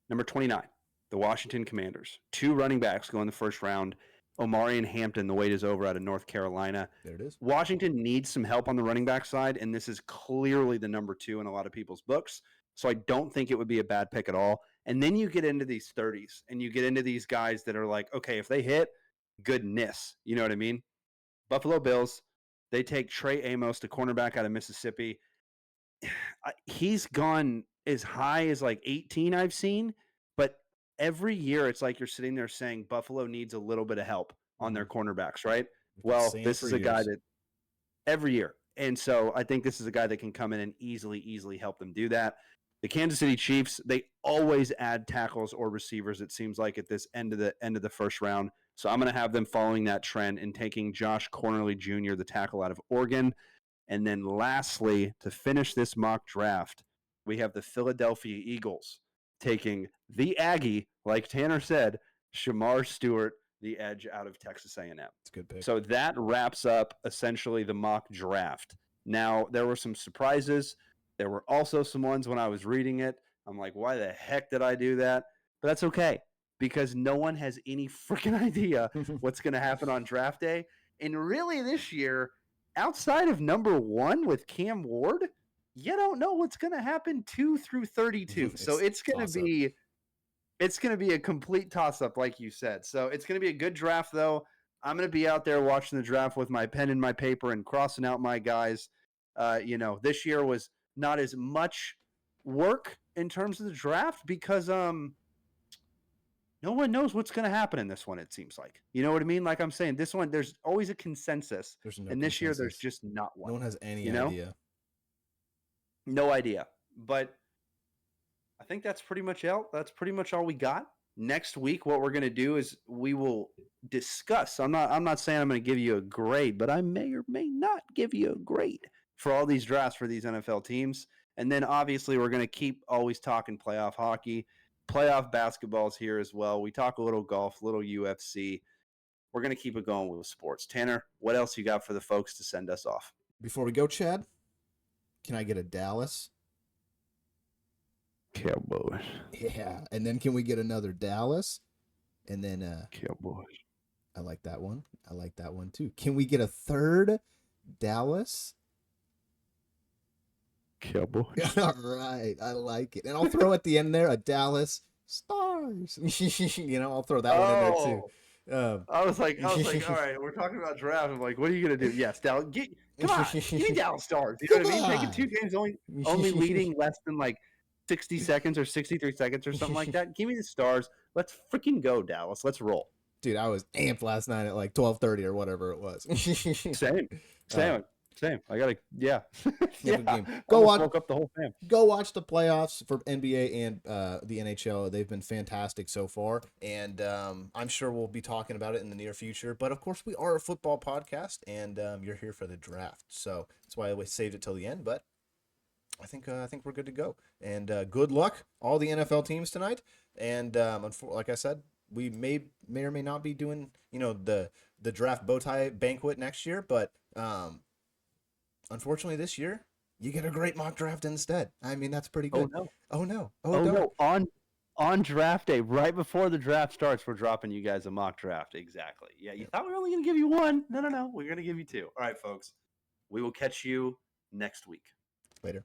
Number 29. The Washington Commanders. 2 running backs go in the first round. Omarion Hampton, the wait is over, out of North Carolina. There it is. Washington needs some help on the running back side, and this is clearly the number 2 in a lot of people's books. So I don't think it would be a bad pick at all. And then you get into these 30s, and you get into these guys that are like, okay, if they hit, goodness. You know what I mean? Buffalo Bills, they take Trey Amos, the cornerback out of Mississippi. He's gone as high as like 18 I've seen, but every year it's like you're sitting there saying Buffalo needs a little bit of help on their cornerbacks, right? Well, this is a guy that every year. And so I think this is a guy that can come in and easily help them do that. The Kansas City Chiefs, they always add tackles or receivers, it seems like, at this end of the first round. So I'm going to have them following that trend and taking Josh Cornerly Jr., the tackle out of Oregon. And then lastly, to finish this mock draft, we have the Philadelphia Eagles taking the Aggie, like Tanner said, Shamar Stewart, the edge out of Texas A&M. It's a good pick. So that wraps up essentially the mock draft. Now, there were some surprises. There were also some ones when I was reading it. I'm like, why the heck did I do that? But that's okay, because no one has any freaking idea what's going to happen on draft day. And really this year, outside of number 1 with Cam Ward, you don't know what's going to happen 2 through 32. So it's going to be a complete toss-up, like you said. So it's going to be a good draft, though. I'm going to be out there watching the draft with my pen and my paper and crossing out my guys. This year was not as much work in terms of the draft because no one knows what's going to happen in this one, it seems like. You know what I mean? Like I'm saying, this one, there's always a consensus. And this year, there's just not one. No one has any idea. No idea. But I think that's pretty much it. That's pretty much all we got. Next week, what we're going to do is we will discuss. I'm not saying I'm going to give you a grade, but I may or may not give you a grade for all these drafts for these NFL teams. And then obviously we're going to keep always talking playoff hockey. Playoff basketball's here as well. We talk a little golf, a little UFC. We're going to keep it going with sports. Tanner, what else you got for the folks to send us off? Before we go, Chad, can I get a Dallas? Cowboys. Yeah. And then can we get another Dallas? And then Cowboys. I like that one. I like that one too. Can we get a third Dallas? Cowboys. All right. I like it. And I'll throw at the end there a Dallas Stars. I'll throw that one in there too. I was like, all right, we're talking about draft. I'm like, what are you gonna do? Yes, Dallas. Come on, give me Dallas Stars. You know what I mean? Taking 2 games, only leading less than like 60 seconds or 63 seconds or something like that. Give me the Stars. Let's freaking go, Dallas. Let's roll. Dude, I was amped last night at like 12:30 or whatever it was. Same. I gotta, yeah. Game. Go watch. Woke up the whole fam. Go watch the playoffs for NBA and the NHL. They've been fantastic so far, and I'm sure we'll be talking about it in the near future. But of course, we are a football podcast, and you're here for the draft, so that's why I always saved it till the end. But I think we're good to go, and good luck all the NFL teams tonight. And like I said, we may or may not be doing the draft bow tie banquet next year, but unfortunately, this year, you get a great mock draft instead. I mean, that's pretty good. Oh, no. On draft day, right before the draft starts, we're dropping you guys a mock draft. Exactly. Yeah, you thought we were only going to give you one. No. We're going to give you 2. All right, folks. We will catch you next week. Later.